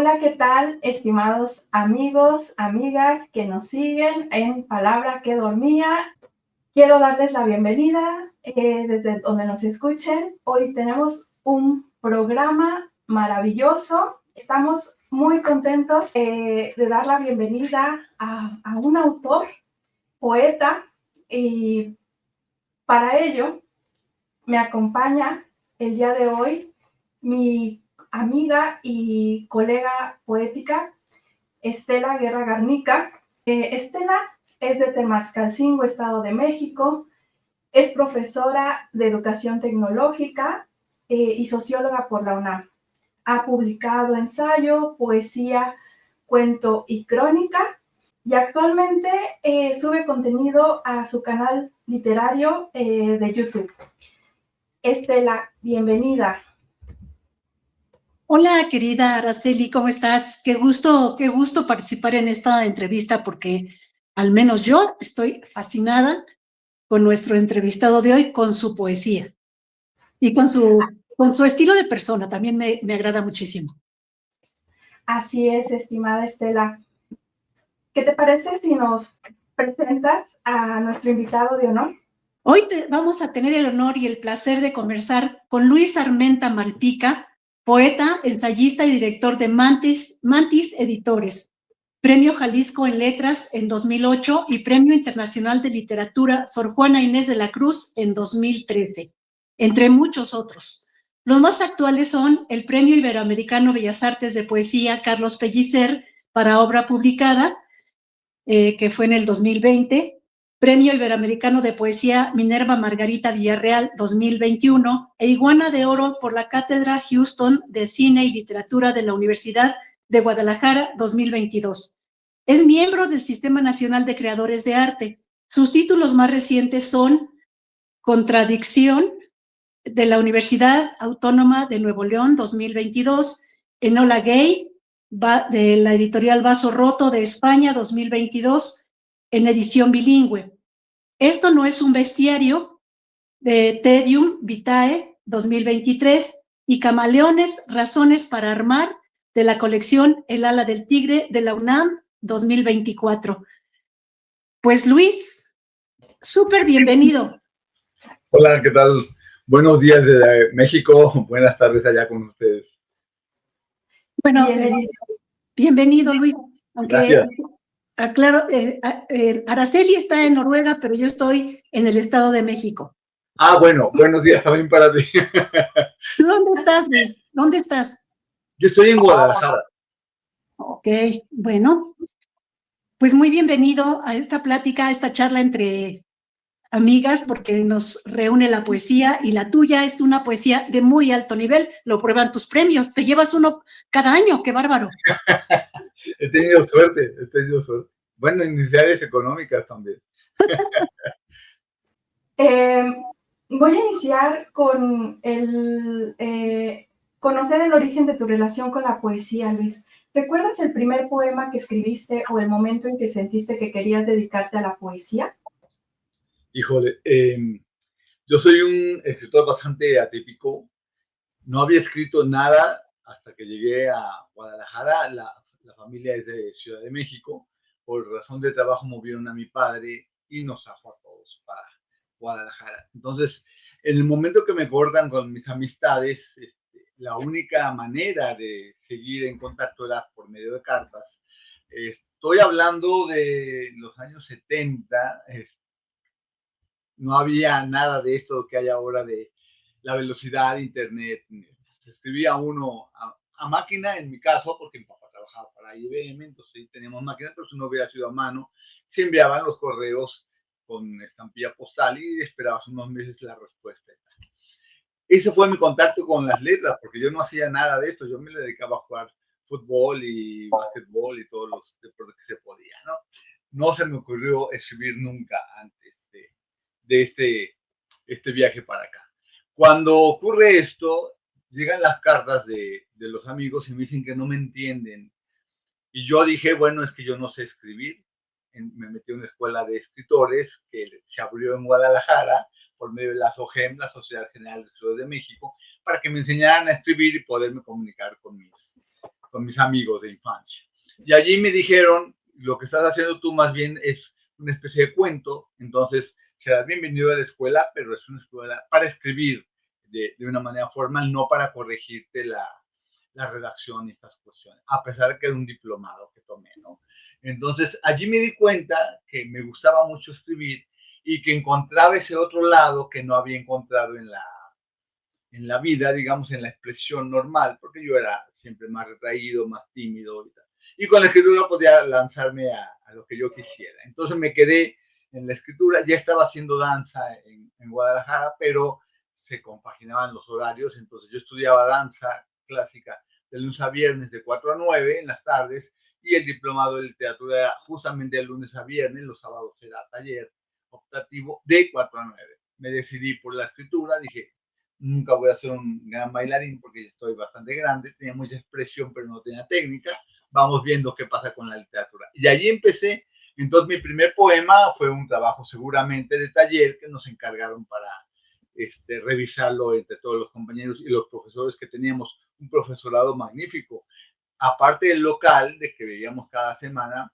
Hola, ¿qué tal, estimados amigos, amigas que nos siguen en Palabra que Dormía? Quiero darles la bienvenida desde donde nos escuchen. Hoy tenemos un programa maravilloso. Estamos muy contentos de dar la bienvenida a un autor, poeta, y para ello me acompaña el día de hoy mi amiga y colega poética, Estela Guerra Garnica. Estela es de Temascalcingo, Estado de México, es profesora de educación tecnológica y socióloga por la UNAM. Ha publicado ensayo, poesía, cuento y crónica, y actualmente sube contenido a su canal literario de YouTube. Estela, bienvenida. Hola, querida Araceli, ¿cómo estás? Qué gusto participar en esta entrevista porque al menos yo estoy fascinada con nuestro entrevistado de hoy, con su poesía y con su estilo de persona. También me agrada muchísimo. Así es, estimada Estela. ¿Qué te parece si nos presentas a nuestro invitado de honor? Hoy vamos a tener el honor y el placer de conversar con Luis Armenta Malpica, poeta, ensayista y director de Mantis Editores, Premio Jalisco en Letras en 2008 y Premio Internacional de Literatura Sor Juana Inés de la Cruz en 2013, entre muchos otros. Los más actuales son el Premio Iberoamericano Bellas Artes de Poesía Carlos Pellicer para obra publicada, que fue en el 2020, Premio Iberoamericano de Poesía Minerva Margarita Villarreal 2021 e Iguana de Oro por la Cátedra Houston de Cine y Literatura de la Universidad de Guadalajara 2022. Es miembro del Sistema Nacional de Creadores de Arte. Sus títulos más recientes son Contradicción de la Universidad Autónoma de Nuevo León 2022, Enola Gay de la editorial Vaso Roto de España 2022, en edición bilingüe. Esto no es un bestiario, de Tedium Vitae 2023 y Camaleones, Razones para Armar, de la colección El Ala del Tigre de la UNAM 2024. Pues Luis, súper bienvenido. Hola, ¿qué tal? Buenos días desde México, buenas tardes allá con ustedes. Bueno, bienvenido Luis, aunque gracias. Aclaro, Araceli está en Noruega, pero yo estoy en el Estado de México. Ah, bueno, buenos días también para ti. ¿Tú dónde estás, Luis? ¿Dónde estás? Yo estoy en Guadalajara. Ok, bueno, pues muy bienvenido a esta plática, a esta charla entre amigas, porque nos reúne la poesía y la tuya es una poesía de muy alto nivel, lo prueban tus premios, te llevas uno cada año, qué bárbaro. He tenido suerte. Bueno, iniciales económicas también. Voy a iniciar con conocer el origen de tu relación con la poesía, Luis. ¿Recuerdas el primer poema que escribiste o el momento en que sentiste que querías dedicarte a la poesía? Híjole, yo soy un escritor bastante atípico. No había escrito nada hasta que llegué a Guadalajara. La familia es de Ciudad de México. Por razón de trabajo movieron a mi padre y nos trajo a todos para Guadalajara. Entonces, en el momento que me cortan con mis amistades, la única manera de seguir en contacto era por medio de cartas. Estoy hablando de los años 70. No había nada de esto que hay ahora de la velocidad de internet. Se escribía uno a máquina, en mi caso, porque mi papá trabajaba para IBM, entonces sí teníamos máquinas, pero si no hubiera sido a mano, se enviaban los correos con estampilla postal y esperabas unos meses la respuesta. Ese fue mi contacto con las letras, porque yo no hacía nada de esto, yo me dedicaba a jugar fútbol y básquetbol y todos los deportes que se podía, ¿no? No se me ocurrió escribir nunca antes de este viaje para acá. Cuando ocurre esto, llegan las cartas de los amigos y me dicen que no me entienden. Y yo dije, bueno, es que yo no sé escribir. Me metí en una escuela de escritores que se abrió en Guadalajara por medio de la SOGEM, la Sociedad General de Escritores de México, para que me enseñaran a escribir y poderme comunicar con con mis amigos de infancia. Y allí me dijeron, lo que estás haciendo tú más bien es una especie de cuento, entonces serás bienvenido a la escuela, pero es una escuela para escribir de una manera formal, no para corregirte la redacción y estas cuestiones, a pesar de que era un diplomado que tomé, ¿no? Entonces, allí me di cuenta que me gustaba mucho escribir y que encontraba ese otro lado que no había encontrado en la vida, digamos, en la expresión normal, porque yo era siempre más retraído, más tímido y tal. Y con la escritura podía lanzarme a lo que yo quisiera. Entonces me quedé en la escritura, ya estaba haciendo danza en Guadalajara, pero se compaginaban los horarios, entonces yo estudiaba danza clásica de lunes a viernes de 4 a 9 en las tardes y el diplomado de literatura era justamente de lunes a viernes, los sábados era taller optativo de 4 a 9. Me decidí por la escritura, dije, nunca voy a ser un gran bailarín porque estoy bastante grande, tenía mucha expresión pero no tenía técnica, vamos viendo qué pasa con la literatura. Y allí empecé, entonces mi primer poema fue un trabajo seguramente de taller que nos encargaron para revisarlo entre todos los compañeros y los profesores que teníamos, un profesorado magnífico. Aparte del local, de que veíamos cada semana,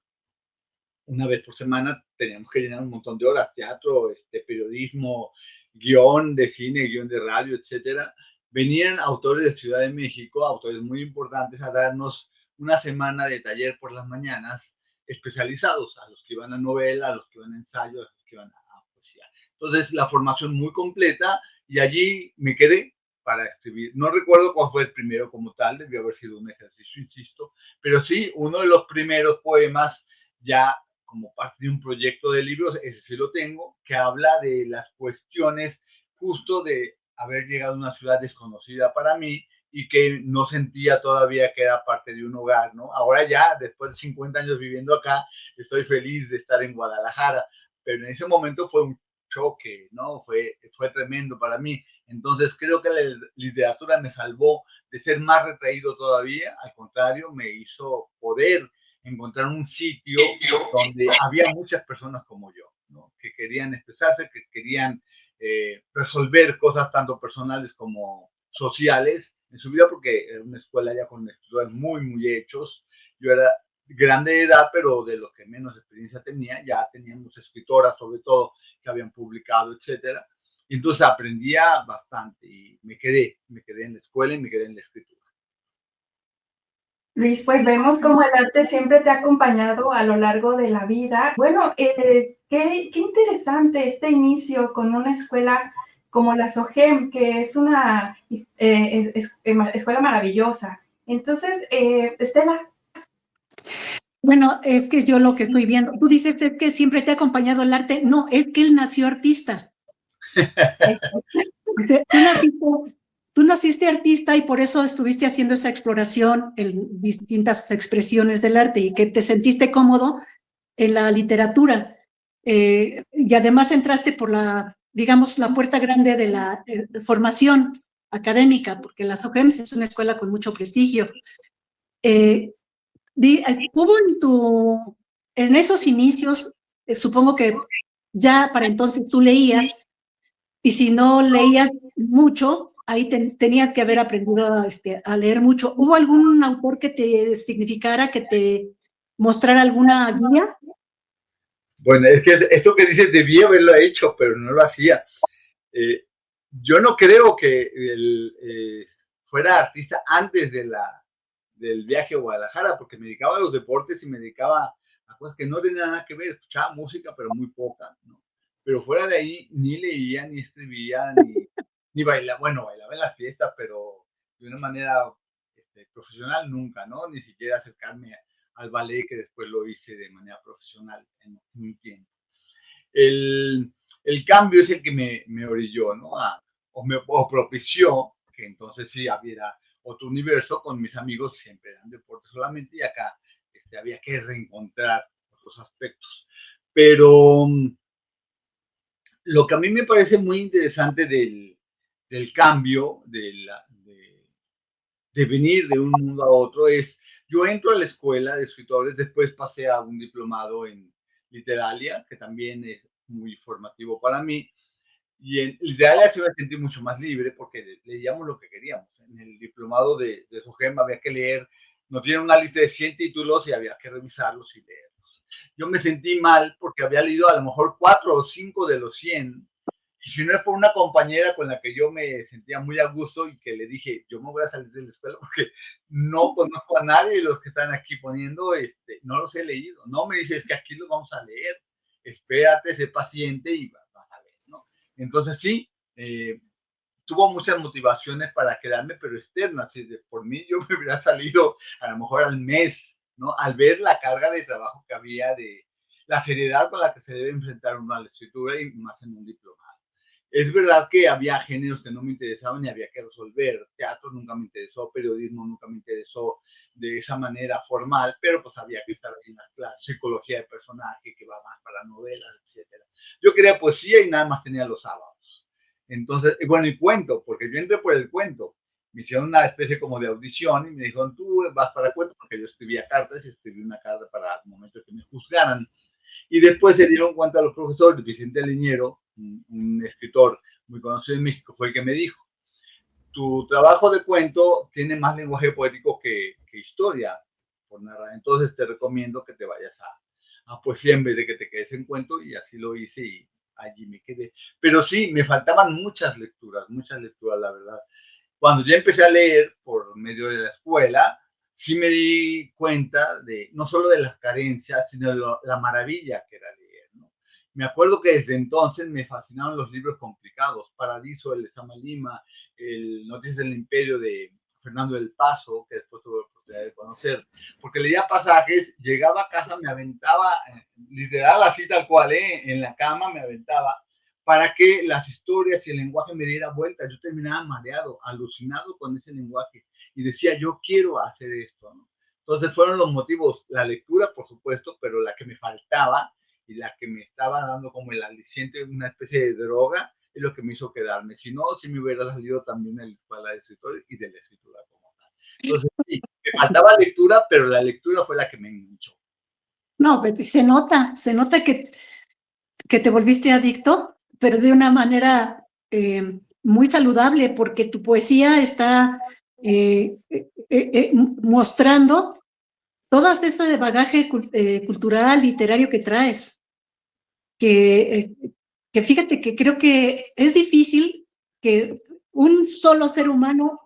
una vez por semana teníamos que llenar un montón de horas, teatro, periodismo, guión de cine, guión de radio, etcétera. Venían autores de Ciudad de México, autores muy importantes, a darnos una semana de taller por las mañanas especializados, a los que iban a novela, a los que iban a ensayo, a los que iban a poesía. Entonces, la formación muy completa y allí me quedé para escribir. No recuerdo cuál fue el primero como tal, debió haber sido un ejercicio, insisto, pero sí, uno de los primeros poemas ya como parte de un proyecto de libros, ese sí lo tengo, que habla de las cuestiones justo de haber llegado a una ciudad desconocida para mí y que no sentía todavía que era parte de un hogar, ¿no? Ahora ya, después de 50 años viviendo acá, estoy feliz de estar en Guadalajara, pero en ese momento fue un choque, ¿no? Fue tremendo para mí. Entonces creo que la literatura me salvó de ser más retraído todavía, al contrario, me hizo poder encontrar un sitio donde había muchas personas como yo, ¿no? Que querían expresarse, que querían resolver cosas tanto personales como sociales en su vida, porque era una escuela ya con escritores muy, muy hechos. Yo era grande de edad, pero de los que menos experiencia tenía, ya teníamos escritoras sobre todo que habían publicado, etcétera. Y entonces aprendía bastante y me quedé en la escuela y me quedé en la escritura. Luis, pues vemos cómo el arte siempre te ha acompañado a lo largo de la vida. Bueno, qué interesante este inicio con una escuela como la SOGEM, que es una escuela maravillosa. Entonces, Estela. Bueno, es que yo lo que estoy viendo, tú dices es que siempre te ha acompañado el arte. No, es que él nació artista. Tú naciste artista y por eso estuviste haciendo esa exploración en distintas expresiones del arte y que te sentiste cómodo en la literatura. Y además entraste por digamos, la puerta grande de la formación académica, porque la SOGEM es una escuela con mucho prestigio. Hubo en esos inicios, supongo que ya para entonces tú leías, y si no leías mucho, ahí tenías que haber aprendido a leer mucho. ¿Hubo algún autor que te significara, que te mostrara alguna guía? Bueno, es que esto que dices debía haberlo hecho, pero no lo hacía. Yo no creo que él fuera artista antes del viaje a Guadalajara, porque me dedicaba a los deportes y me dedicaba a cosas que no tenían nada que ver. Escuchaba música, pero muy poca, ¿no? Pero fuera de ahí ni leía, ni escribía, ni bailaba. Bueno, bailaba en las fiestas, pero de una manera profesional nunca, ¿no? Ni siquiera acercarme al ballet, que después lo hice de manera profesional en un tiempo. El cambio es el que me orilló, ¿no? O propició que entonces sí hubiera otro universo con mis amigos, siempre eran deportes solamente, y acá había que reencontrar otros aspectos. Pero lo que a mí me parece muy interesante del cambio, de venir de un mundo a otro, es, yo entro a la escuela de escritores, después pasé a un diplomado en literalia, que también es muy formativo para mí, y en literalia se me sentí mucho más libre porque leíamos lo que queríamos. En el diplomado de SOGEM había que leer nos dieron una lista de 100 títulos y había que revisarlos y leerlos. Yo me sentí mal porque había leído a lo mejor 4 o 5 de los 100. Y si no es por una compañera con la que yo me sentía muy a gusto y que le dije, yo me voy a salir de la escuela porque no conozco a nadie de los que están aquí poniendo, no los he leído. No me dice, es que aquí los vamos a leer. Espérate, sé paciente y vas a ver, ¿no? Entonces sí, tuvo muchas motivaciones para quedarme, pero externas. Si por mí yo me hubiera salido a lo mejor al mes, ¿no? Al ver la carga de trabajo que había, de la seriedad con la que se debe enfrentar uno a la escritura y más en un diplomado. Es verdad que había géneros que no me interesaban y había que resolver. Teatro nunca me interesó, periodismo nunca me interesó de esa manera formal, pero pues había que estar ahí en las clases, psicología de personaje, que va más para novelas, etcétera. Yo quería poesía y nada más tenía los sábados. Entonces, bueno, y cuento, porque yo entré por el cuento. Me hicieron una especie como de audición y me dijeron, tú vas para cuento, porque yo escribía cartas y escribí una carta para el momento que me juzgaran. Y después se dieron cuenta los profesores, Vicente Leñero, un escritor muy conocido en México, fue el que me dijo, tu trabajo de cuento tiene más lenguaje poético que historia por narrar, entonces te recomiendo que te vayas a poesía en vez de que te quedes en cuento, y así lo hice y allí me quedé. Pero sí, me faltaban muchas lecturas, la verdad. Cuando ya empecé a leer por medio de la escuela, sí me di cuenta de no solo de las carencias, sino de la maravilla que era leer, ¿no? Me acuerdo que desde entonces me fascinaron los libros complicados, Paradiso, el de Sama Lima, el Noticias del Imperio de Fernando del Paso, que después tuve la oportunidad de conocer, porque leía pasajes, llegaba a casa, me aventaba, literal así tal cual, en la cama me aventaba, para que las historias y el lenguaje me diera vuelta. Yo terminaba mareado, alucinado con ese lenguaje y decía, yo quiero hacer esto, ¿no? Entonces fueron los motivos, la lectura, por supuesto, pero la que me faltaba y la que me estaba dando como el aliciente, una especie de droga, es lo que me hizo quedarme. Si no, si me hubiera salido también de la escuela de escritores y de la escritura como tal. Entonces, sí, me faltaba lectura, pero la lectura fue la que me enganchó. No, Betty, se nota que te volviste adicto, pero de una manera muy saludable, porque tu poesía está mostrando todo este bagaje cultural, literario que traes, que fíjate que creo que es difícil que un solo ser humano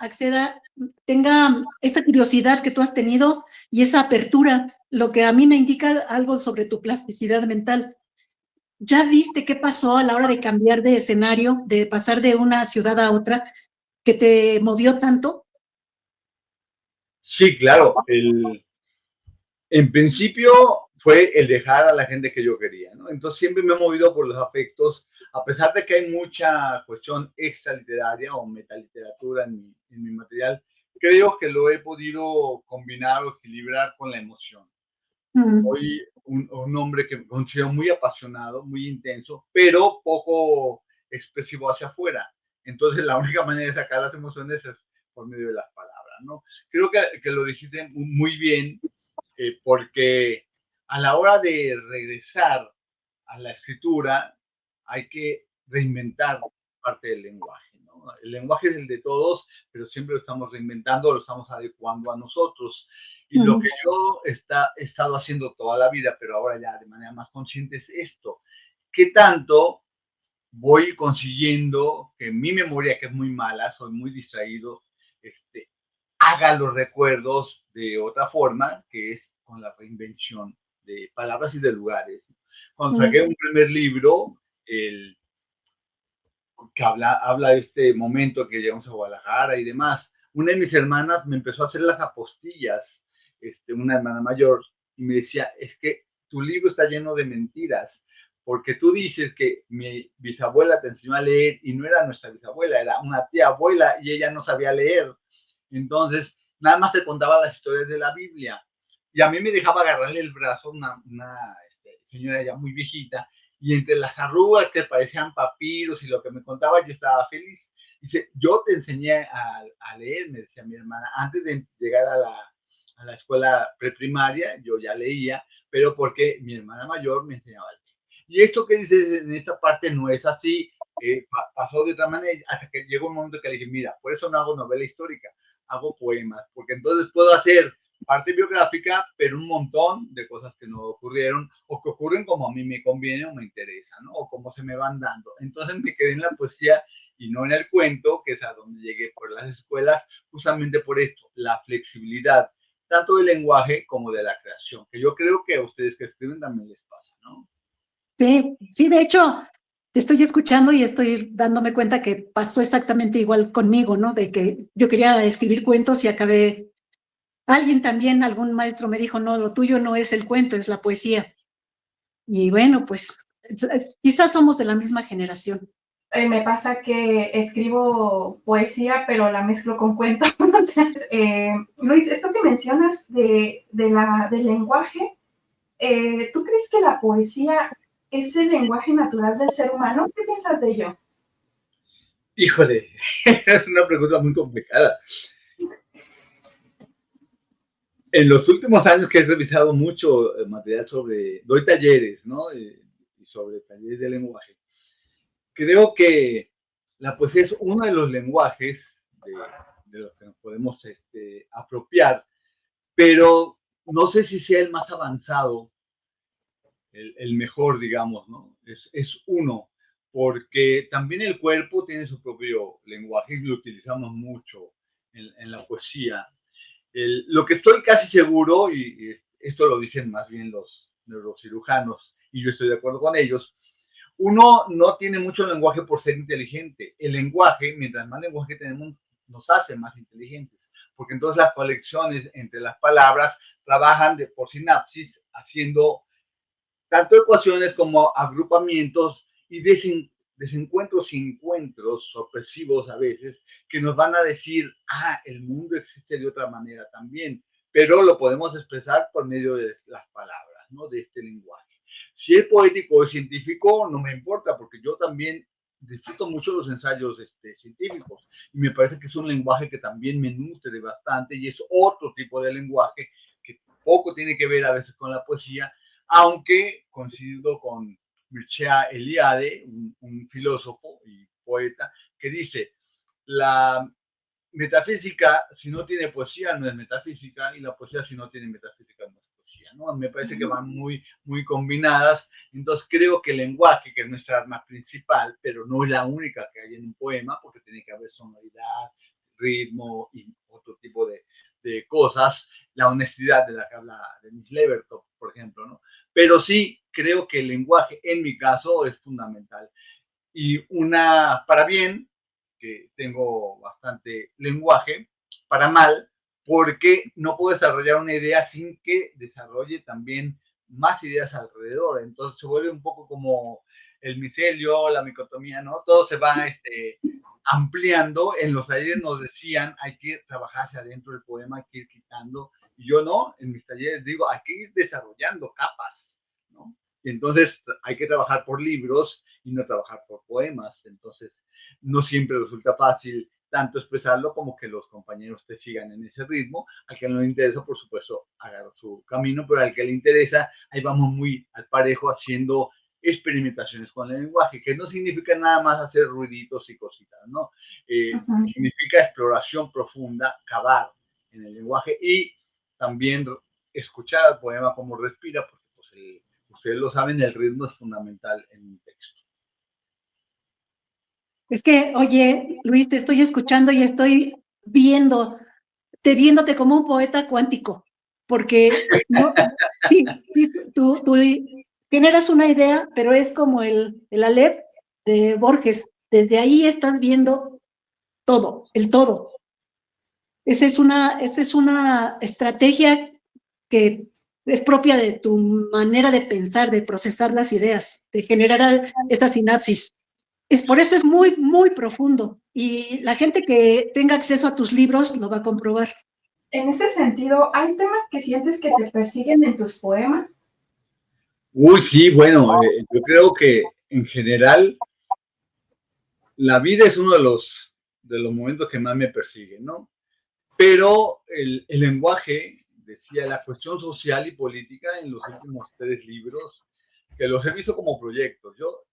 tenga esa curiosidad que tú has tenido y esa apertura, lo que a mí me indica algo sobre tu plasticidad mental. ¿Ya viste qué pasó a la hora de cambiar de escenario, de pasar de una ciudad a otra, que te movió tanto? Sí, claro. En principio fue el dejar a la gente que yo quería, ¿no? Entonces siempre me he movido por los afectos, a pesar de que hay mucha cuestión extraliteraria o metaliteratura en mi material, creo que lo he podido combinar o equilibrar con la emoción. Soy un hombre que me considero muy apasionado, muy intenso, pero poco expresivo hacia afuera. Entonces la única manera de sacar las emociones es por medio de las palabras, ¿no? Creo que lo dijiste muy bien, porque a la hora de regresar a la escritura hay que reinventar parte del lenguaje, ¿no? El lenguaje es el de todos, pero siempre lo estamos reinventando, lo estamos adecuando a nosotros. Y lo que yo he estado haciendo toda la vida, pero ahora ya de manera más consciente, es esto. ¿Qué tanto voy consiguiendo que mi memoria, que es muy mala, soy muy distraído, haga los recuerdos de otra forma, que es con la reinvención de palabras y de lugares? Cuando saqué un primer libro, que habla de este momento que llegamos a Guadalajara y demás, una de mis hermanas me empezó a hacer las apostillas, una hermana mayor, y me decía, es que tu libro está lleno de mentiras, porque tú dices que mi bisabuela te enseñó a leer y no era nuestra bisabuela, era una tía abuela y ella no sabía leer. Entonces, nada más te contaba las historias de la Biblia. Y a mí me dejaba agarrarle el brazo una señora ya muy viejita, y entre las arrugas que parecían papiros y lo que me contaba, yo estaba feliz. Dice, yo te enseñé a leer, me decía mi hermana, antes de llegar a la escuela preprimaria, yo ya leía, pero porque mi hermana mayor me enseñaba a leer. Y esto que dices en esta parte no es así, pasó de otra manera, hasta que llegó un momento que le dije, mira, por eso no hago novela histórica, hago poemas, porque entonces puedo hacer parte biográfica, pero un montón de cosas que no ocurrieron o que ocurren como a mí me conviene o me interesa, ¿no? O como se me van dando. Entonces me quedé en la poesía y no en el cuento, que es a donde llegué por las escuelas, justamente por esto, la flexibilidad, tanto del lenguaje como de la creación, que yo creo que a ustedes que escriben también les pasa, ¿no? Sí, sí, de hecho, te estoy escuchando y estoy dándome cuenta que pasó exactamente igual conmigo, ¿no? De que yo quería escribir cuentos y acabé. Alguien también, algún maestro me dijo, no, lo tuyo no es el cuento, es la poesía. Y bueno, pues quizás somos de la misma generación. Me pasa que escribo poesía, pero la mezclo con cuentos. Luis, esto que mencionas del lenguaje, ¿tú crees que la poesía es el lenguaje natural del ser humano? ¿Qué piensas de ello? Híjole, es una pregunta muy complicada. En los últimos años que he revisado mucho material doy talleres, ¿no? Y sobre talleres de lenguaje. Creo que la poesía es uno de los lenguajes de los que nos podemos apropiar, pero no sé si sea el más avanzado, el mejor, digamos, ¿no? Es uno, porque también el cuerpo tiene su propio lenguaje y lo utilizamos mucho en la poesía. Lo que estoy casi seguro, y esto lo dicen más bien los neurocirujanos, y yo estoy de acuerdo con ellos, uno no tiene mucho lenguaje por ser inteligente. El lenguaje, mientras más lenguaje tenemos, nos hace más inteligentes, porque entonces las conexiones entre las palabras trabajan por sinapsis, haciendo tanto ecuaciones como agrupamientos y desencuentros y encuentros sorpresivos a veces que nos van a decir, el mundo existe de otra manera también, pero lo podemos expresar por medio de las palabras, ¿no? De este lenguaje. Si es poético o científico, no me importa, porque yo también disfruto mucho los ensayos científicos y me parece que es un lenguaje que también me nutre bastante y es otro tipo de lenguaje que poco tiene que ver a veces con la poesía, aunque coincido con Mircea Eliade, un filósofo y poeta, que dice, la metafísica, si no tiene poesía, no es metafísica, y la poesía, si no tiene metafísica, no es poesía, ¿no? Me parece que van muy, muy combinadas. Entonces, creo que el lenguaje, que es nuestra arma principal, pero no es la única que hay en un poema, porque tiene que haber sonoridad, ritmo y otro tipo de cosas, la honestidad de la que habla Denise Levertov, por ejemplo, ¿no? Pero sí creo que el lenguaje, en mi caso, es fundamental. Y para bien, que tengo bastante lenguaje, para mal, porque no puedo desarrollar una idea sin que desarrolle también más ideas alrededor. Entonces se vuelve un poco como el micelio, la micotomía, ¿no? Todo se va ampliando. En los talleres nos decían, hay que trabajar hacia adentro del poema, hay que ir quitando. Y yo no, en mis talleres digo, hay que ir desarrollando capas, ¿no? Y entonces hay que trabajar por libros y no trabajar por poemas. Entonces, no siempre resulta fácil tanto expresarlo como que los compañeros te sigan en ese ritmo. Al que no le interesa, por supuesto, agarra su camino, pero al que le interesa, ahí vamos muy al parejo haciendo experimentaciones con el lenguaje, que no significa nada más hacer ruiditos y cositas, ¿no? Significa exploración profunda, cavar en el lenguaje y también escuchar el poema como respira, porque pues, ustedes lo saben, el ritmo es fundamental en un texto. Es que, oye, Luis, te estoy escuchando y estoy viéndote como un poeta cuántico, porque no, sí, tú generas una idea, pero es como el Aleph de Borges. Desde ahí estás viendo todo, el todo. Esa es una estrategia que es propia de tu manera de pensar, de procesar las ideas, de generar esta sinapsis. Por eso es muy, muy profundo. Y la gente que tenga acceso a tus libros lo va a comprobar. En ese sentido, ¿hay temas que sientes que te persiguen en tus poemas? Uy, sí, bueno, yo creo que en general la vida es uno de los momentos que más me persiguen, ¿no? Pero el lenguaje, decía, la cuestión social y política en los últimos 3 libros, que los he visto como proyectos. Yo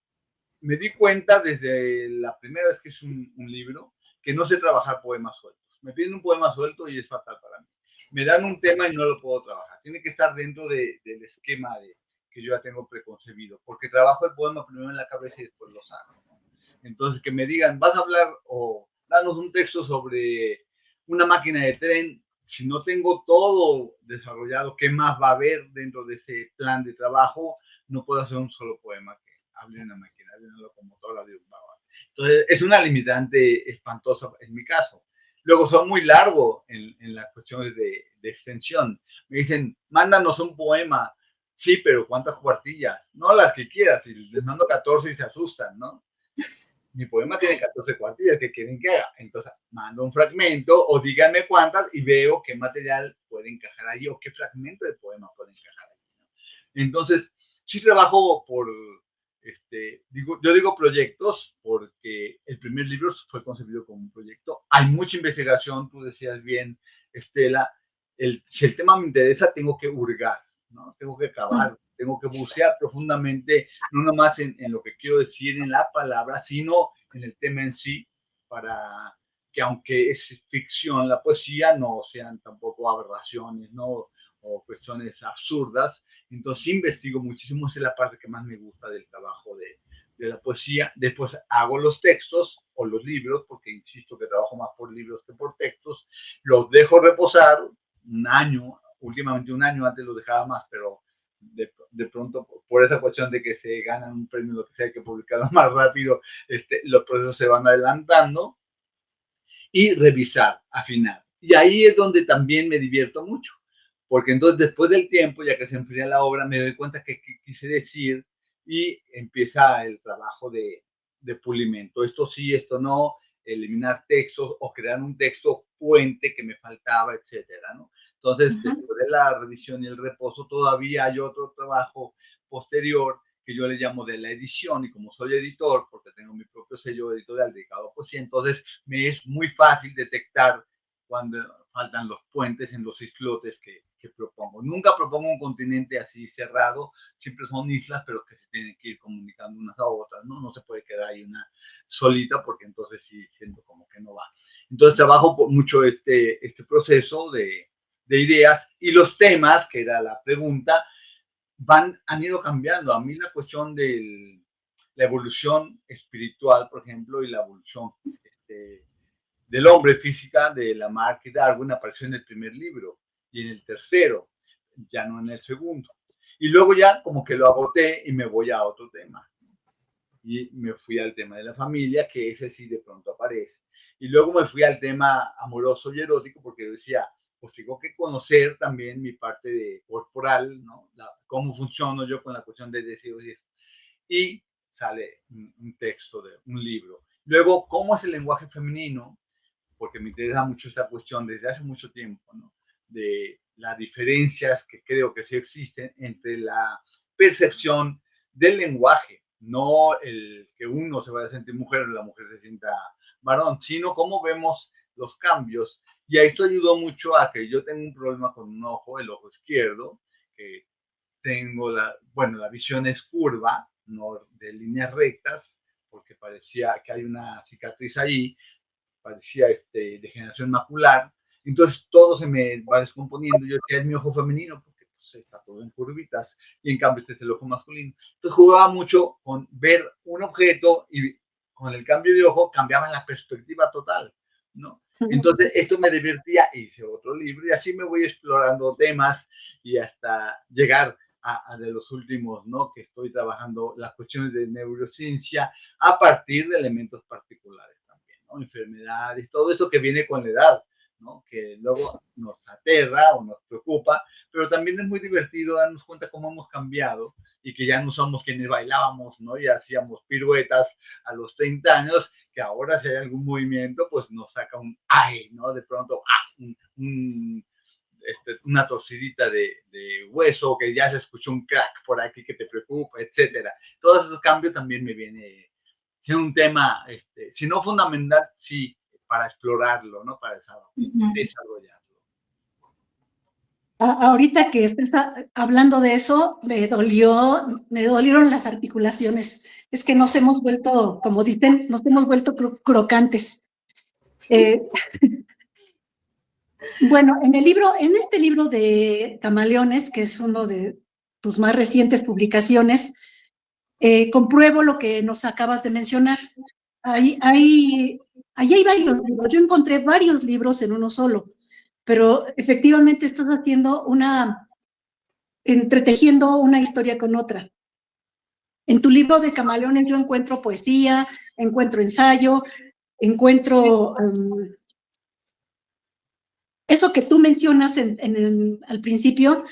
me di cuenta desde la primera vez que hice un libro que no sé trabajar poemas sueltos. Me piden un poema suelto y es fatal para mí. Me dan un tema y no lo puedo trabajar. Tiene que estar dentro del esquema que yo ya tengo preconcebido, porque trabajo el poema primero en la cabeza y después lo saco, ¿no? Entonces, que me digan, vas a hablar o danos un texto sobre una máquina de tren, si no tengo todo desarrollado, ¿qué más va a haber dentro de ese plan de trabajo? No puedo hacer un solo poema que hable de una máquina, de una locomotora, de un vagón. Entonces, es una limitante espantosa en mi caso. Luego son muy largos en las cuestiones de extensión. Me dicen, mándanos un poema. Sí, pero ¿cuántas cuartillas? No las que quieras. Y les mando 14 y se asustan, ¿no? Mi poema tiene 14 cuartillas, ¿qué quieren que haga? Entonces, mando un fragmento o díganme cuántas y veo qué material puede encajar ahí o qué fragmento de poema puede encajar ahí, ¿no? Entonces, sí trabajo por, yo digo proyectos porque el primer libro fue concebido como un proyecto. Hay mucha investigación, tú decías bien, Estela, si el tema me interesa, tengo que hurgar, ¿no? Tengo que cavar, tengo que bucear profundamente, no nomás en lo que quiero decir en la palabra, sino en el tema en sí, para que aunque es ficción, la poesía no sean tampoco aberraciones, ¿no? O cuestiones absurdas. Entonces investigo muchísimo, esa es la parte que más me gusta del trabajo de la poesía. Después hago los textos o los libros, porque insisto que trabajo más por libros que por textos, los dejo reposar un año, últimamente un año, antes los dejaba más, pero de pronto por esa cuestión de que se ganan un premio, lo que sea, hay que publicarlo más rápido, los procesos se van adelantando y revisar, afinar. Y ahí es donde también me divierto mucho, porque entonces después del tiempo, ya que se enfría la obra, me doy cuenta que quise decir y empieza el trabajo de pulimento. Esto sí, esto no, eliminar textos o crear un texto puente que me faltaba, etcétera, ¿no? Entonces, después de la revisión y el reposo, todavía hay otro trabajo posterior que yo le llamo de la edición, y como soy editor, porque tengo mi propio sello editorial dedicado a poesía, entonces me es muy fácil detectar cuando faltan los puentes en los islotes que propongo. Nunca propongo un continente así cerrado, siempre son islas, pero que se tienen que ir comunicando unas a otras, ¿no? No se puede quedar ahí una solita, porque entonces sí siento como que no va. Entonces trabajo mucho este proceso de ideas, y los temas, que era la pregunta, han ido cambiando. A mí la cuestión de la evolución espiritual, por ejemplo, y la evolución del hombre física de Lamarck y Darwin apareció en el primer libro y en el tercero, ya no en el segundo. Y luego ya como que lo agoté y me voy a otro tema. Y me fui al tema de la familia, que ese sí de pronto aparece. Y luego me fui al tema amoroso y erótico, porque yo decía, pues tengo que conocer también mi parte de corporal, ¿no? Cómo funciono yo con la cuestión de deseos y eso. Y sale un texto de un libro. Luego, ¿cómo es el lenguaje femenino? Porque me interesa mucho esta cuestión desde hace mucho tiempo, ¿no? De las diferencias que creo que sí existen entre la percepción del lenguaje, no el que uno se vaya a sentir mujer o la mujer se sienta varón, sino cómo vemos los cambios. Y a esto ayudó mucho a que yo tengo un problema con un ojo, el ojo izquierdo, que tengo la visión es curva, no de líneas rectas, porque parecía que hay una cicatriz ahí, parecía degeneración macular. Entonces todo se me va descomponiendo. Yo decía, es mi ojo femenino, porque pues, está todo en curvitas, y en cambio este es el ojo masculino. Entonces jugaba mucho con ver un objeto y con el cambio de ojo cambiaba la perspectiva total, ¿no? Entonces esto me divertía, hice otro libro y así me voy explorando temas y hasta llegar a de los últimos, ¿no? Que estoy trabajando las cuestiones de neurociencia a partir de elementos particulares también, ¿no? Enfermedades, todo eso que viene con la edad, ¿no? Que luego nos aterra o nos preocupa, pero también es muy divertido darnos cuenta cómo hemos cambiado y que ya no somos quienes bailábamos, ¿no? Y hacíamos piruetas a los 30 años, que ahora si hay algún movimiento, pues nos saca un ay, ¿no? De pronto, una torcidita de hueso, que ya se escuchó un crack por aquí que te preocupa, etcétera. Todos esos cambios también me viene siendo un tema, si no fundamental, sí, para explorarlo, ¿no? Para desarrollarlo. Ahorita que estás hablando de eso, me dolieron las articulaciones. Es que nos hemos vuelto, como dicen, nos hemos vuelto crocantes. Bueno, en este libro de Camaleones, que es uno de tus más recientes publicaciones, compruebo lo que nos acabas de mencionar. Ahí hay varios libros. Yo encontré varios libros en uno solo, pero efectivamente estás haciendo entretejiendo una historia con otra. En tu libro de Camaleones yo encuentro poesía, encuentro ensayo, encuentro eso que tú mencionas al principio,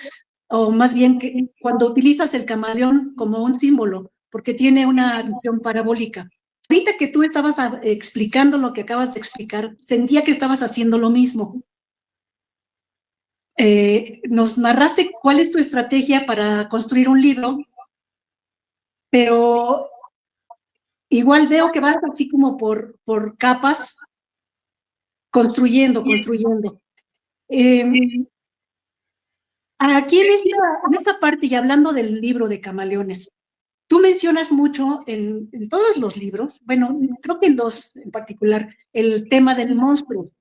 o más bien que cuando utilizas el camaleón como un símbolo, porque tiene una visión parabólica. Ahorita que tú estabas explicando lo que acabas de explicar, sentía que estabas haciendo lo mismo. Nos narraste cuál es tu estrategia para construir un libro, pero igual veo que vas así como por capas, construyendo. Aquí en esta parte, y hablando del libro de Camaleones, tú mencionas mucho en todos los libros, bueno, creo que en dos en particular, el tema del monstruo.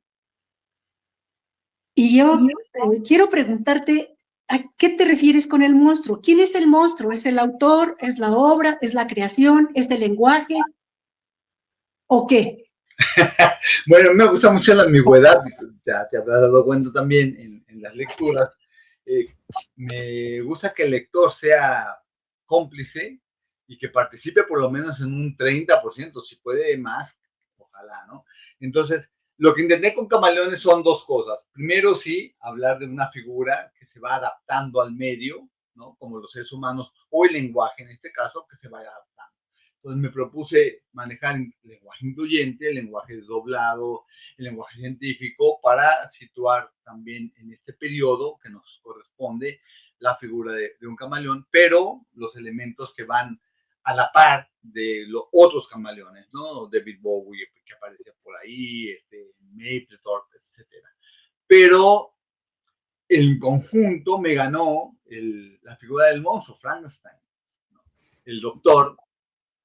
Y yo quiero preguntarte, ¿a qué te refieres con el monstruo? ¿Quién es el monstruo? ¿Es el autor? ¿Es la obra? ¿Es la creación? ¿Es el lenguaje? ¿O qué? Bueno, me gusta mucho la ambigüedad, te habrás dado cuenta también en las lecturas. Me gusta que el lector sea cómplice y que participe por lo menos en un 30%, si puede más, ojalá, ¿no? Entonces, lo que intenté con Camaleones son dos cosas. Primero, sí, hablar de una figura que se va adaptando al medio, ¿no? Como los seres humanos, o el lenguaje en este caso, que se vaya adaptando. Entonces me propuse manejar el lenguaje incluyente, el lenguaje doblado, el lenguaje científico, para situar también en este periodo que nos corresponde la figura de un camaleón, pero los elementos que van a la par de los otros camaleones, ¿no? David Bowie, que aparece por ahí, Mapplethorpe, etc. Pero en conjunto me ganó la figura del monstruo, Frankenstein, ¿no? El doctor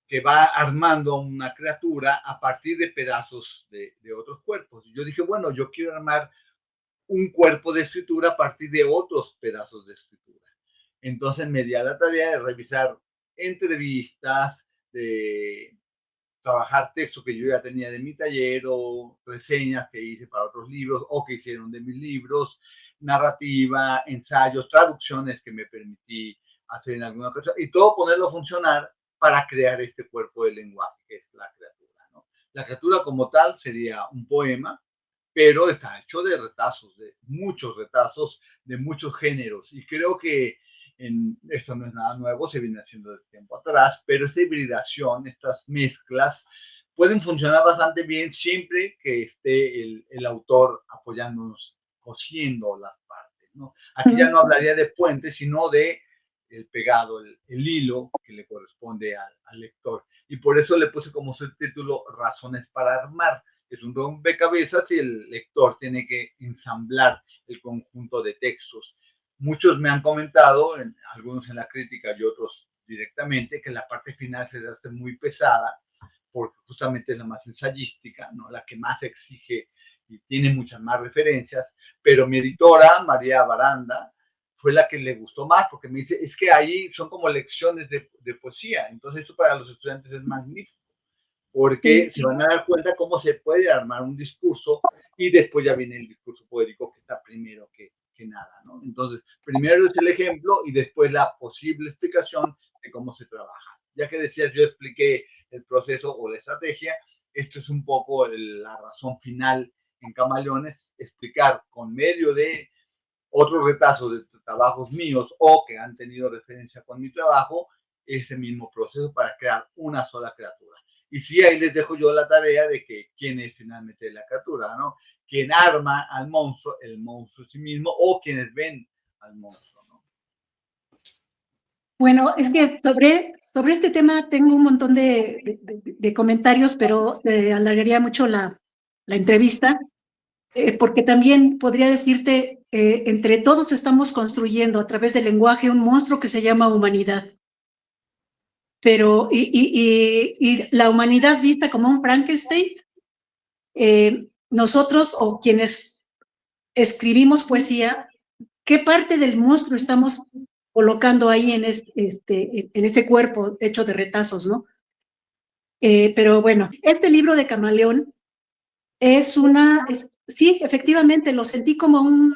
que va armando una criatura a partir de pedazos de otros cuerpos. Yo dije, bueno, yo quiero armar un cuerpo de escritura a partir de otros pedazos de escritura. Entonces me di a la tarea de revisar entrevistas, de trabajar textos que yo ya tenía de mi taller o reseñas que hice para otros libros o que hicieron de mis libros, narrativa, ensayos, traducciones que me permití hacer en alguna ocasión y todo ponerlo a funcionar para crear este cuerpo de lenguaje que es la criatura, ¿no? La criatura como tal sería un poema, pero está hecho de retazos, de muchos géneros y creo que esto no es nada nuevo, se viene haciendo de tiempo atrás, pero esta hibridación, estas mezclas, pueden funcionar bastante bien siempre que esté el autor apoyándonos, cosiendo las partes, ¿no? Aquí ya no hablaría de puentes, sino de el pegado, el hilo que le corresponde al lector. Y por eso le puse como subtítulo Razones para armar. Es un rompecabezas y el lector tiene que ensamblar el conjunto de textos. Muchos me han comentado, algunos en la crítica y otros directamente, que la parte final se hace muy pesada, porque justamente es la más ensayística, ¿no? La que más exige y tiene muchas más referencias, pero mi editora, María Baranda, fue la que le gustó más, porque me dice, es que ahí son como lecciones de poesía, entonces esto para los estudiantes es magnífico, porque se van a dar cuenta cómo se puede armar un discurso y después ya viene el discurso poético que está primero que nada, ¿no? Entonces, primero es el ejemplo y después la posible explicación de cómo se trabaja. Ya que decías, yo expliqué el proceso o la estrategia, esto es un poco la razón final en Camaleones, explicar con medio de otros retazos de trabajos míos o que han tenido referencia con mi trabajo, ese mismo proceso para crear una sola criatura. Y sí, ahí les dejo yo la tarea de que quién es finalmente la criatura, ¿no? Quien arma al monstruo, el monstruo en sí mismo, o quienes ven al monstruo, ¿no? Bueno, es que sobre este tema tengo un montón de comentarios, pero se alargaría mucho la entrevista, porque también podría decirte, entre todos estamos construyendo a través del lenguaje un monstruo que se llama humanidad. Pero, y la humanidad vista como un Frankenstein, nosotros o quienes escribimos poesía, ¿qué parte del monstruo estamos colocando ahí en este cuerpo hecho de retazos, ¿no? Pero bueno, este libro de Camaleón sí, efectivamente, lo sentí como un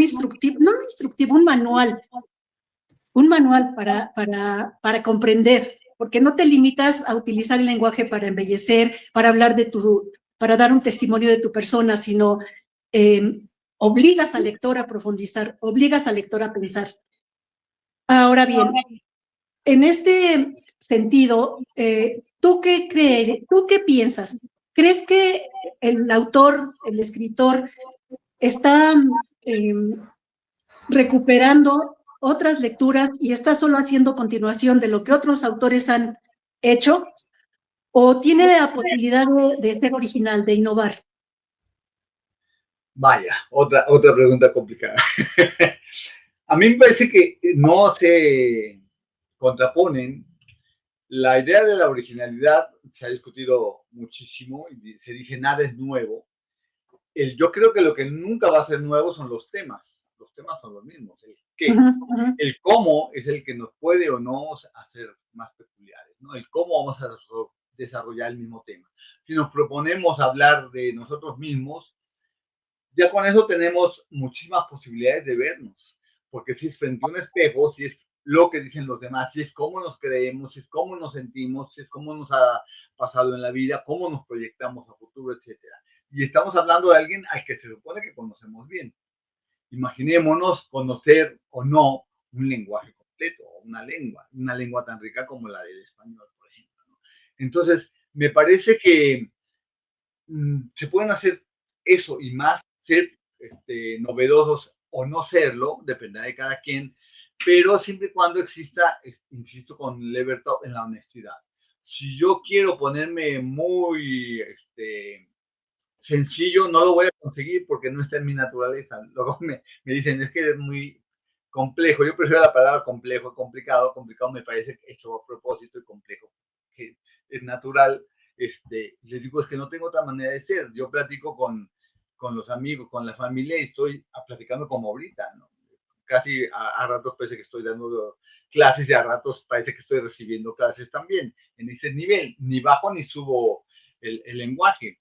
instructivo, no un instructivo, un manual para comprender, porque no te limitas a utilizar el lenguaje para embellecer, para hablar para dar un testimonio de tu persona, sino obligas al lector a profundizar, obligas al lector a pensar. Ahora bien, en este sentido, ¿tú qué piensas? ¿Crees que el autor, el escritor, está recuperando otras lecturas y está solo haciendo continuación de lo que otros autores han hecho, o tiene la posibilidad de ser original, de innovar? Vaya, otra pregunta complicada. A mí me parece que no se contraponen. La idea de la originalidad se ha discutido muchísimo y se dice nada es nuevo. Yo creo que lo que nunca va a ser nuevo son los temas. Los temas son los mismos. El qué. El cómo es el que nos puede o no hacer más peculiares, ¿no? El cómo vamos a desarrollar el mismo tema. Si nos proponemos hablar de nosotros mismos, ya con eso tenemos muchísimas posibilidades de vernos, porque si es frente a un espejo, si es lo que dicen los demás, si es cómo nos creemos, si es cómo nos sentimos, si es cómo nos ha pasado en la vida, cómo nos proyectamos a futuro, etcétera. Y estamos hablando de alguien al que se supone que conocemos bien. Imaginémonos conocer o no un lenguaje completo, o una lengua tan rica como la del español, por ejemplo, ¿no? Entonces, me parece que se pueden hacer eso y más, ser novedosos o no serlo, dependerá de cada quien, pero siempre y cuando exista, insisto, con libertad en la honestidad. Si yo quiero ponerme muy sencillo, no lo voy a conseguir porque no está en mi naturaleza. Luego me dicen, es que es muy complejo. Yo prefiero la palabra complejo, complicado. Complicado me parece hecho a propósito y complejo, que es natural. Les digo, es que no tengo otra manera de ser. Yo platico con los amigos, con la familia y estoy platicando como ahorita, ¿no? Casi a ratos parece que estoy dando clases y a ratos parece que estoy recibiendo clases también en ese nivel. Ni bajo ni subo el lenguaje.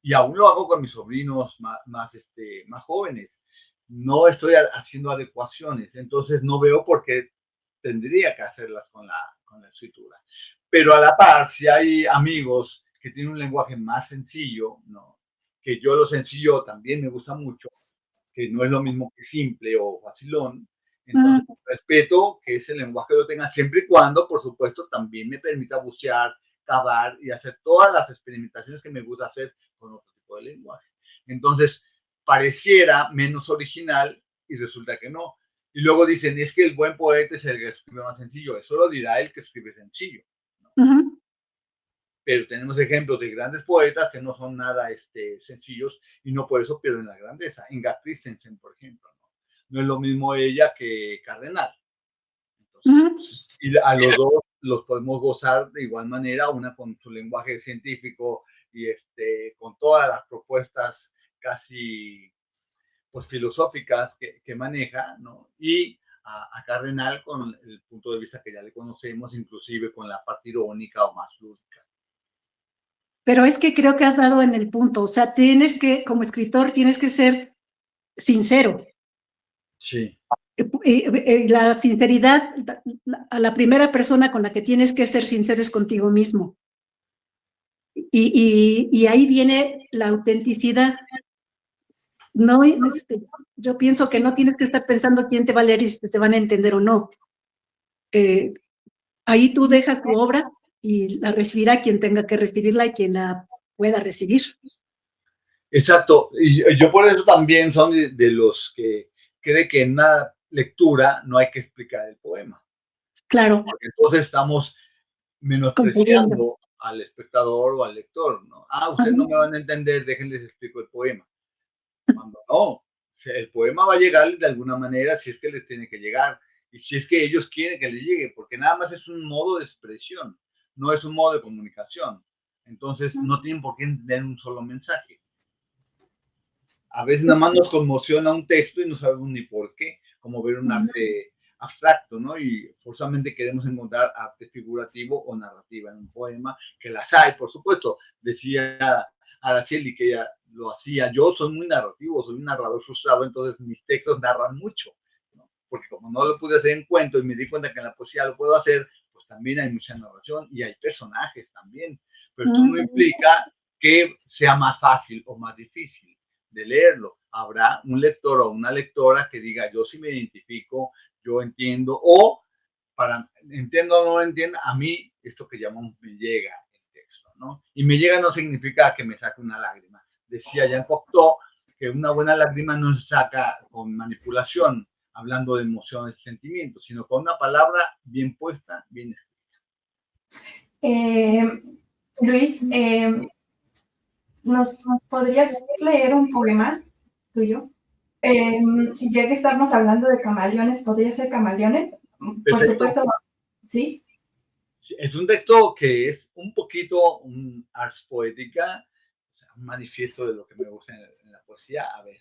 Y aún lo hago con mis sobrinos más jóvenes. No estoy haciendo adecuaciones, entonces no veo por qué tendría que hacerlas con la escritura. Pero a la par, si hay amigos que tienen un lenguaje más sencillo, ¿no? Que yo lo sencillo también me gusta mucho, que no es lo mismo que simple o facilón, entonces respeto que ese lenguaje lo tenga siempre y cuando, por supuesto, también me permita bucear, cavar y hacer todas las experimentaciones que me gusta hacer con otro tipo de lenguaje. Entonces, pareciera menos original y resulta que no. Y luego dicen, es que el buen poeta es el que escribe más sencillo. Eso lo dirá el que escribe sencillo, ¿no? Pero tenemos ejemplos de grandes poetas que no son nada sencillos y no por eso pierden la grandeza. Inga Christensen, por ejemplo, no es lo mismo ella que Cardenal. Entonces, y a los dos los podemos gozar de igual manera, una con su lenguaje científico y con todas las propuestas casi pues filosóficas que maneja, ¿no? Y a Cardenal con el punto de vista que ya le conocemos, inclusive con la parte irónica o más lúdica. Pero es que creo que has dado en el punto, o sea, como escritor, tienes que ser sincero. Sí. La sinceridad, a la primera persona con la que tienes que ser sincero es contigo mismo. Y ahí viene la autenticidad. No, yo pienso que no tienes que estar pensando quién te va a leer y si te van a entender o no. Ahí tú dejas tu obra y la recibirá quien tenga que recibirla y quien la pueda recibir. Exacto. Y yo por eso también son de los que cree que en una lectura no hay que explicar el poema. Claro. Porque entonces estamos menospreciando al espectador o al lector, ¿no? Ustedes no me van a entender, déjenles explico el poema. Cuando no, el poema va a llegar de alguna manera si es que les tiene que llegar y si es que ellos quieren que les llegue, porque nada más es un modo de expresión, no es un modo de comunicación. Entonces no tienen por qué entender un solo mensaje. A veces nada más nos conmociona un texto y no sabemos ni por qué, como ver un arte abstracto, ¿no? Y forzosamente queremos encontrar arte figurativo o narrativa en un poema, que las hay, por supuesto. Decía Araceli que ella lo hacía. Yo soy muy narrativo, soy un narrador frustrado, entonces mis textos narran mucho, ¿no? Porque como no lo pude hacer en cuento y me di cuenta que en la poesía lo puedo hacer, pues también hay mucha narración y hay personajes también. Pero esto no implica que sea más fácil o más difícil de leerlo. Habrá un lector o una lectora que diga, yo sí me identifico, yo entiendo, o para entiendo o no entienda, a mí esto que llamo me llega el texto, ¿no? Y me llega no significa que me saque una lágrima. Decía Jean Cocteau que una buena lágrima no se saca con manipulación, hablando de emociones y sentimientos, sino con una palabra bien puesta, bien escrita. Luis, ¿nos podrías leer un poema tuyo? Ya que estamos hablando de camaleones, ¿podría ser camaleones? Perfecto. Por supuesto, ¿sí? Es un texto que es un poquito un ars poética, o sea, un manifiesto de lo que me gusta en la poesía. A ver,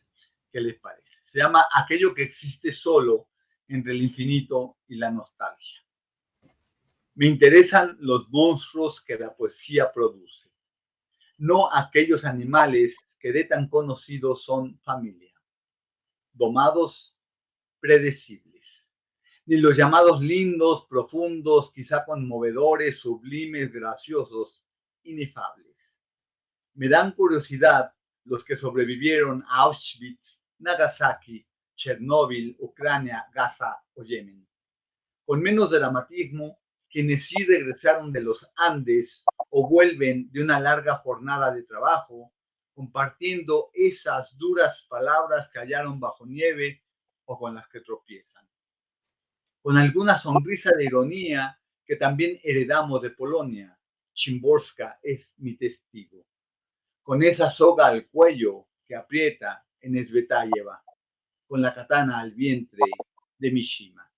¿qué les parece? Se llama Aquello que existe solo entre el infinito y la nostalgia. Me interesan los monstruos que la poesía produce, no aquellos animales que de tan conocidos son familia, domados, predecibles, ni los llamados lindos, profundos, quizá conmovedores, sublimes, graciosos, inefables. Me dan curiosidad los que sobrevivieron a Auschwitz, Nagasaki, Chernóbil, Ucrania, Gaza o Yemen. Con menos dramatismo, quienes sí regresaron de los Andes o vuelven de una larga jornada de trabajo, compartiendo esas duras palabras que hallaron bajo nieve o con las que tropiezan. Con alguna sonrisa de ironía que también heredamos de Polonia, Szymborska es mi testigo. Con esa soga al cuello que aprieta en Svetaeva, con la katana al vientre de Mishima.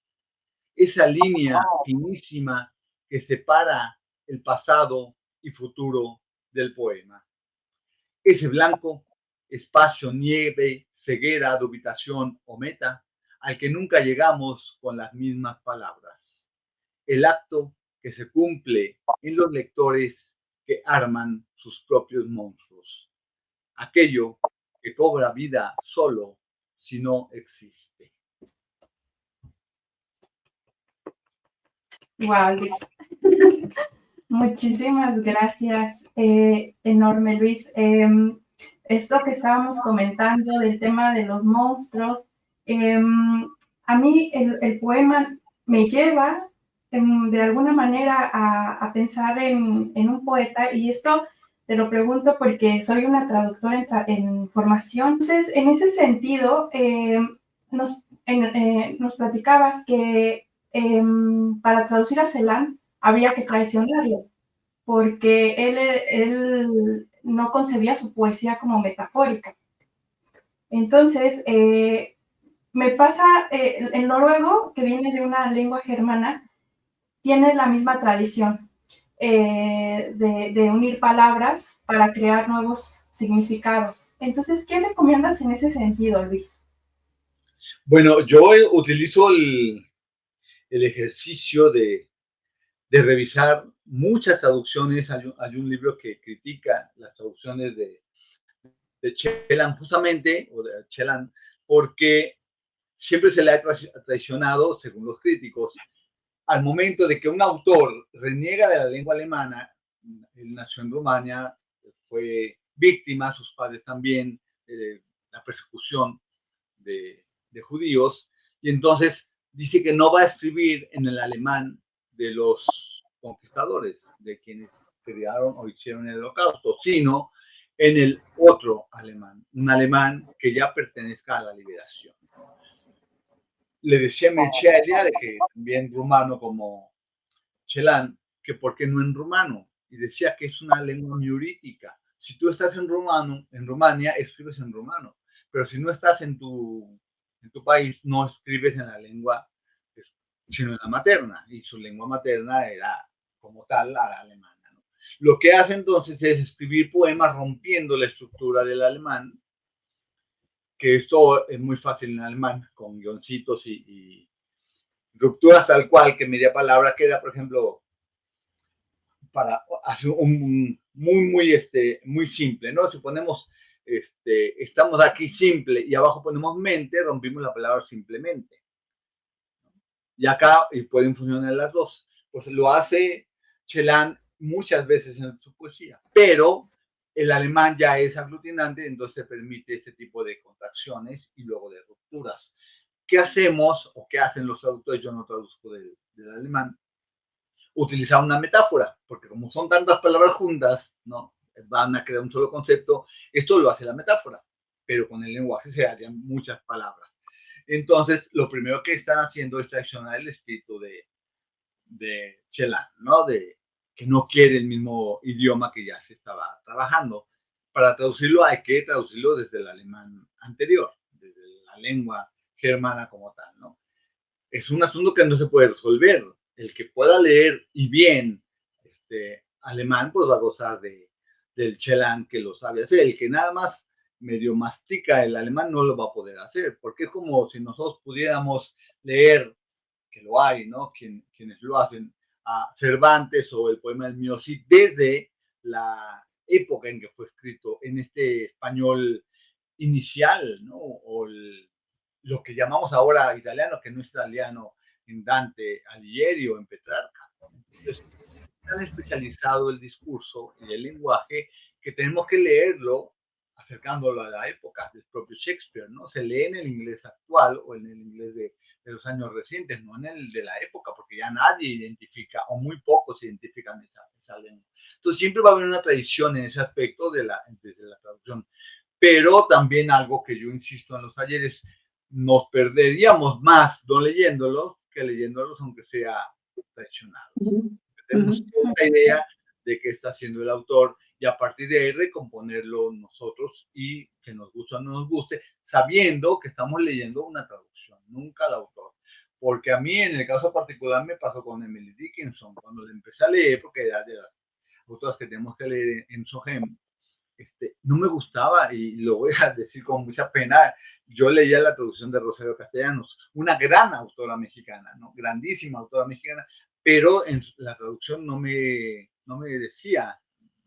Esa línea finísima que separa el pasado y futuro del poema. Ese blanco, espacio, nieve, ceguera, dubitación o meta, al que nunca llegamos con las mismas palabras. El acto que se cumple en los lectores que arman sus propios monstruos. Aquello que cobra vida solo si no existe. Wow, Luis. Muchísimas gracias, enorme Luis. Esto que estábamos comentando del tema de los monstruos, a mí el poema me lleva de alguna manera a pensar en un poeta, y esto te lo pregunto porque soy una traductora en formación. Entonces, en ese sentido, nos platicabas que para traducir a Celan habría que traicionarlo, porque él no concebía su poesía como metafórica. Entonces, me pasa en noruego, que viene de una lengua germana, tiene la misma tradición de unir palabras para crear nuevos significados. Entonces, ¿qué recomiendas en ese sentido, Luis? Bueno, yo utilizo el ejercicio de revisar muchas traducciones. Hay un libro que critica las traducciones de Chelan, justamente, o de Chelan, porque siempre se le ha traicionado, según los críticos, al momento de que un autor reniega de la lengua alemana. Él nació en Rumania, fue víctima, sus padres también, de la persecución de judíos, y entonces dice que no va a escribir en el alemán de los conquistadores, de quienes crearon o hicieron el Holocausto, sino en el otro alemán, un alemán que ya pertenezca a la liberación. Le decía a Mircea de que también rumano como Chelan, que por qué no en rumano, y decía que es una lengua miurítica. Si tú estás en Rumania, escribes en rumano, pero si no estás en tu país, no escribes en la lengua, sino en la materna, y su lengua materna era como tal la alemana, ¿no? Lo que hace entonces es escribir poemas rompiendo la estructura del alemán, que esto es muy fácil en alemán, con guioncitos y rupturas tal cual, que media palabra queda, por ejemplo, para hacer muy simple, ¿no? Si ponemos, estamos aquí simple y abajo ponemos mente, rompimos la palabra simplemente. Y acá pueden funcionar las dos. Pues lo hace Celan muchas veces en su poesía, pero el alemán ya es aglutinante, entonces permite este tipo de contracciones y luego de rupturas. ¿Qué hacemos o qué hacen los traductores? Yo no traduzco del alemán. Utilizar una metáfora, porque como son tantas palabras juntas, ¿no? Van a crear un solo concepto. Esto lo hace la metáfora, pero con el lenguaje se harían muchas palabras. Entonces, lo primero que están haciendo es traicionar el espíritu de Celan, ¿no? De que no quiere el mismo idioma que ya se estaba trabajando. Para traducirlo hay que traducirlo desde el alemán anterior, desde la lengua germana como tal, ¿no? Es un asunto que no se puede resolver. El que pueda leer y bien alemán, pues va a gozar del Celan que lo sabe hacer. El que nada más medio mastica el alemán no lo va a poder hacer, porque es como si nosotros pudiéramos leer, que lo hay, ¿no? Quienes lo hacen, a Cervantes o el poema del Mío Cid desde la época en que fue escrito, en este español inicial, ¿no? O lo que llamamos ahora italiano, que no es italiano, en Dante Alighieri o en Petrarca. Entonces, es tan especializado el discurso y el lenguaje que tenemos que leerlo acercándolo a la época del propio Shakespeare, ¿no? Se lee en el inglés actual o en el inglés de los años recientes, no en el de la época, porque ya nadie identifica, o muy pocos identifican esa lengua. Entonces siempre va a haber una tradición en ese aspecto de la traducción, pero también algo que yo insisto en los talleres, nos perderíamos más no leyéndolos que leyéndolos aunque sea traicionado. Tenemos cierta idea de qué está haciendo el autor y a partir de ahí recomponerlo nosotros y que nos guste o no nos guste, sabiendo que estamos leyendo una traducción, nunca el autor. Porque a mí, en el caso particular, me pasó con Emily Dickinson, cuando le empecé a leer, porque era de las autoras que tenemos que leer en Sogem, no me gustaba, y lo voy a decir con mucha pena, yo leía la traducción de Rosario Castellanos, una gran autora mexicana, ¿no? Grandísima autora mexicana, pero en la traducción no me decía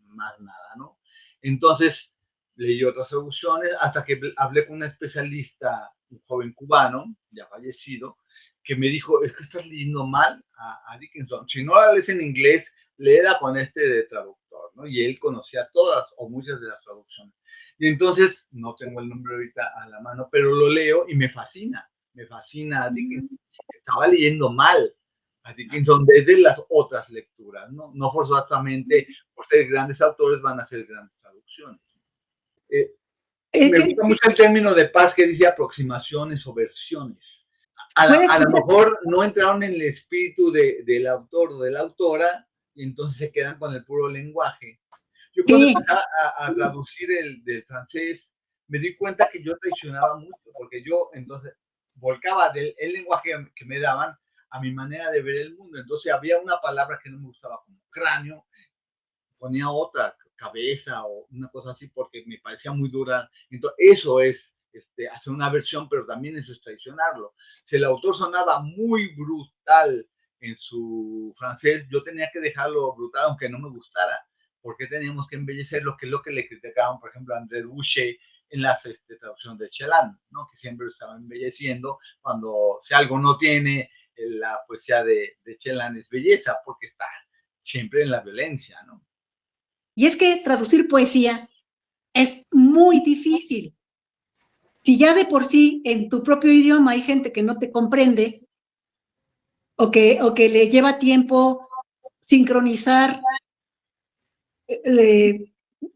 más nada, ¿no? Entonces leí otras traducciones hasta que hablé con un especialista, un joven cubano, ya fallecido, que me dijo, es que estás leyendo mal a Dickinson. Si no la lees en inglés, léela con de traductor, ¿no? Y él conocía todas o muchas de las traducciones. Y entonces, no tengo el nombre ahorita a la mano, pero lo leo y me fascina a Dickinson. Estaba leyendo mal a Dickinson desde las otras lecturas, ¿no? No forzosamente por ser grandes autores van a ser grandes traducciones. Me gusta mucho el término de Paz que dice aproximaciones o versiones. A lo mejor no entraron en el espíritu del autor o de la autora y entonces se quedan con el puro lenguaje. Yo cuando empecé a traducir del francés, me di cuenta que yo traicionaba mucho, porque yo entonces volcaba el lenguaje que me daban a mi manera de ver el mundo. Entonces había una palabra que no me gustaba como cráneo, ponía otra, cabeza o una cosa así, porque me parecía muy dura. Entonces eso es hacer una versión, pero también eso es traicionarlo. Si el autor sonaba muy brutal en su francés, yo tenía que dejarlo brutal aunque no me gustara, porque teníamos que embellecer lo que le criticaban, por ejemplo, a André Boucher en la traducción de Celan, ¿no? Que siempre estaba embelleciendo cuando si algo no tiene la poesía de Celan es belleza, porque está siempre en la violencia, ¿no? Y es que traducir poesía es muy difícil. Si ya de por sí en tu propio idioma hay gente que no te comprende o que le lleva tiempo sincronizar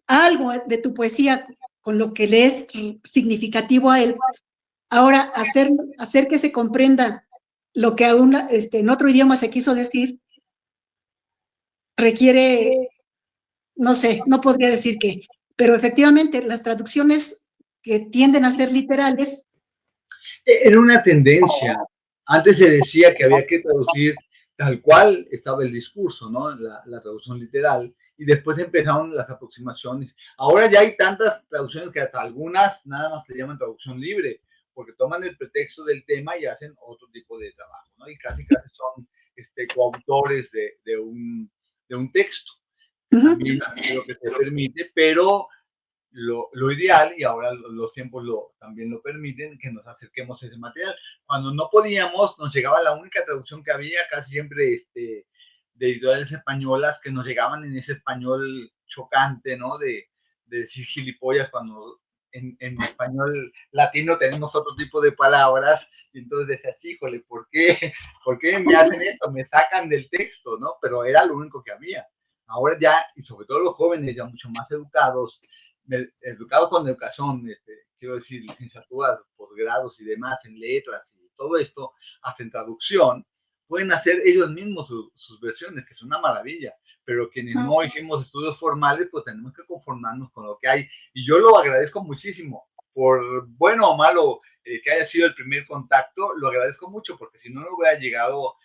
algo de tu poesía con lo que le es significativo a él, ahora hacer que se comprenda lo que aún en otro idioma se quiso decir requiere, no sé, no podría decir qué, pero efectivamente las traducciones que tienden a ser literales. Era una tendencia. Antes se decía que había que traducir tal cual estaba el discurso, ¿no? La traducción literal, y después empezaron las aproximaciones. Ahora ya hay tantas traducciones que hasta algunas nada más se llaman traducción libre, porque toman el pretexto del tema y hacen otro tipo de trabajo, ¿no? Y casi son coautores de un texto, que también creo que se permite, pero lo ideal, y ahora los tiempos también lo permiten, que nos acerquemos a ese material. Cuando no podíamos, nos llegaba la única traducción que había, casi siempre de editoriales españolas, que nos llegaban en ese español chocante, ¿no? De decir gilipollas cuando en español latino tenemos otro tipo de palabras, y entonces decías, híjole, ¿por qué me hacen esto? Me sacan del texto, ¿no? Pero era lo único que había. Ahora ya, y sobre todo los jóvenes ya mucho más educados con educación, quiero decir, licenciaturas, posgrados y demás en letras y todo esto, hasta en traducción, pueden hacer ellos mismos sus versiones, que es una maravilla. Pero quienes no hicimos estudios formales, pues tenemos que conformarnos con lo que hay. Y yo lo agradezco muchísimo, por bueno o malo que haya sido el primer contacto, lo agradezco mucho, porque si no, no hubiera llegado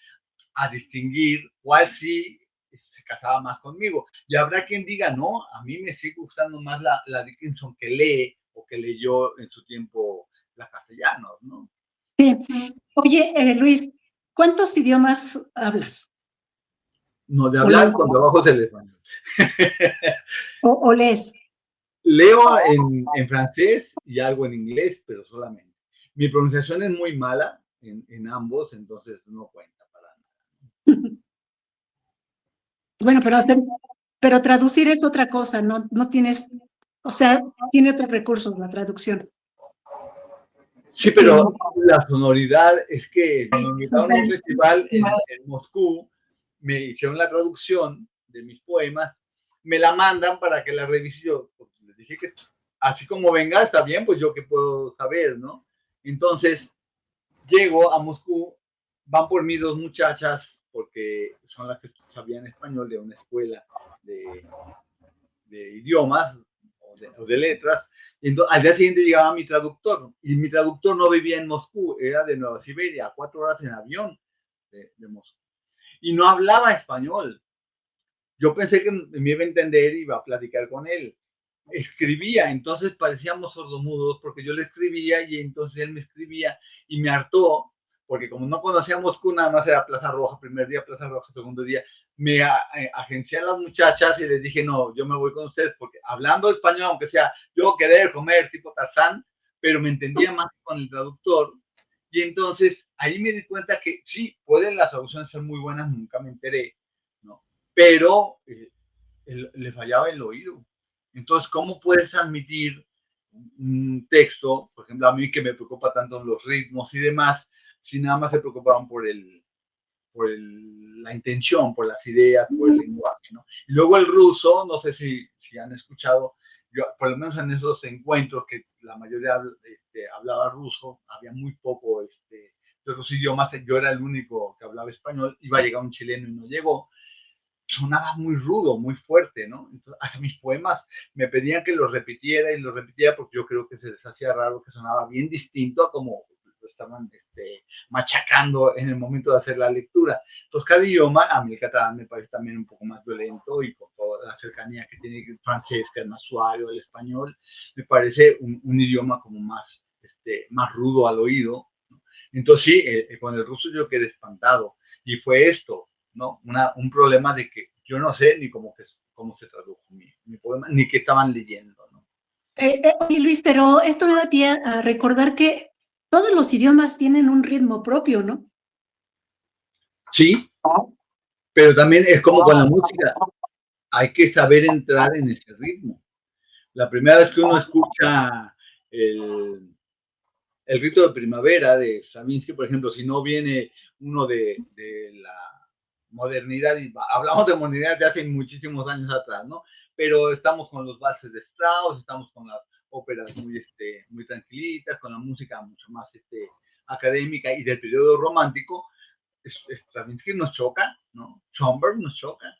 a distinguir cuál sí se casaba más conmigo. Y habrá quien diga, no, a mí me sigue gustando más la Dickinson que lee o que leyó en su tiempo la Castellanos, ¿no? Sí. Oye, Luis, ¿cuántos idiomas hablas? No, de hablar con trabajos del español. ¿O lees? Leo en francés y algo en inglés, pero solamente. Mi pronunciación es muy mala en ambos, entonces no cuenta para nada. Bueno, pero traducir es otra cosa, no tienes, o sea, tiene otros recursos la traducción. Sí, pero la sonoridad es que cuando me invitaron a un festival en Moscú, me hicieron la traducción de mis poemas, me la mandan para que la revise yo. Pues les dije que así como venga, está bien, pues yo qué puedo saber, ¿no? Entonces, llego a Moscú, van por mí dos muchachas, porque son las que sabían español de una escuela de idiomas o de letras. Y entonces, al día siguiente llegaba mi traductor, y mi traductor no vivía en Moscú, era de Nueva Siberia, a 4 horas en avión de Moscú. Y no hablaba español. Yo pensé que me iba a entender y iba a platicar con él. Escribía, entonces parecíamos sordomudos porque yo le escribía y entonces él me escribía y me hartó, porque como no conocía Moscú, nada más era Plaza Roja, primer día, Plaza Roja, segundo día, me agencié a las muchachas y les dije, no, yo me voy con ustedes, porque hablando español, aunque sea yo querer comer tipo Tarzán, pero me entendía más con el traductor. Y entonces ahí me di cuenta que sí, pueden las traducciones ser muy buenas, nunca me enteré, ¿no? Pero le fallaba el oído. Entonces, ¿cómo puedes transmitir un texto, por ejemplo, a mí que me preocupa tanto los ritmos y demás, si nada más se preocupaban por la intención, por las ideas, por el lenguaje, ¿no? Y luego el ruso, no sé si han escuchado, yo, por lo menos en esos encuentros que la mayoría hablaba ruso, había muy poco de los idiomas, yo era el único que hablaba español, iba a llegar un chileno y no llegó, sonaba muy rudo, muy fuerte, ¿no? Entonces, hasta mis poemas me pedían que los repitiera y los repitiera porque yo creo que se les hacía raro, que sonaba bien distinto a como lo estaban machacando en el momento de hacer la lectura. Entonces, cada idioma, a mí el catalán me parece también un poco más violento y con toda la cercanía que tiene el francés, que es más suave, o el español, me parece un idioma como más rudo al oído, ¿no? Entonces, sí, con el ruso yo quedé espantado. Y fue esto, ¿no? Un problema de que yo no sé ni cómo se tradujo mi poema, ni qué estaban leyendo, ¿no? Oye, Luis, pero esto me da pie a recordar que todos los idiomas tienen un ritmo propio, ¿no? Sí, pero también es como con la música, hay que saber entrar en ese ritmo. La primera vez que uno escucha el rito de primavera de Stravinsky, por ejemplo, si no viene uno de la modernidad, y hablamos de modernidad de hace muchísimos años atrás, ¿no? Pero estamos con los valses de Strauss, estamos con las óperas muy tranquilitas, con la música mucho más académica y del periodo romántico. Stravinsky nos choca, ¿no? Schoenberg nos choca.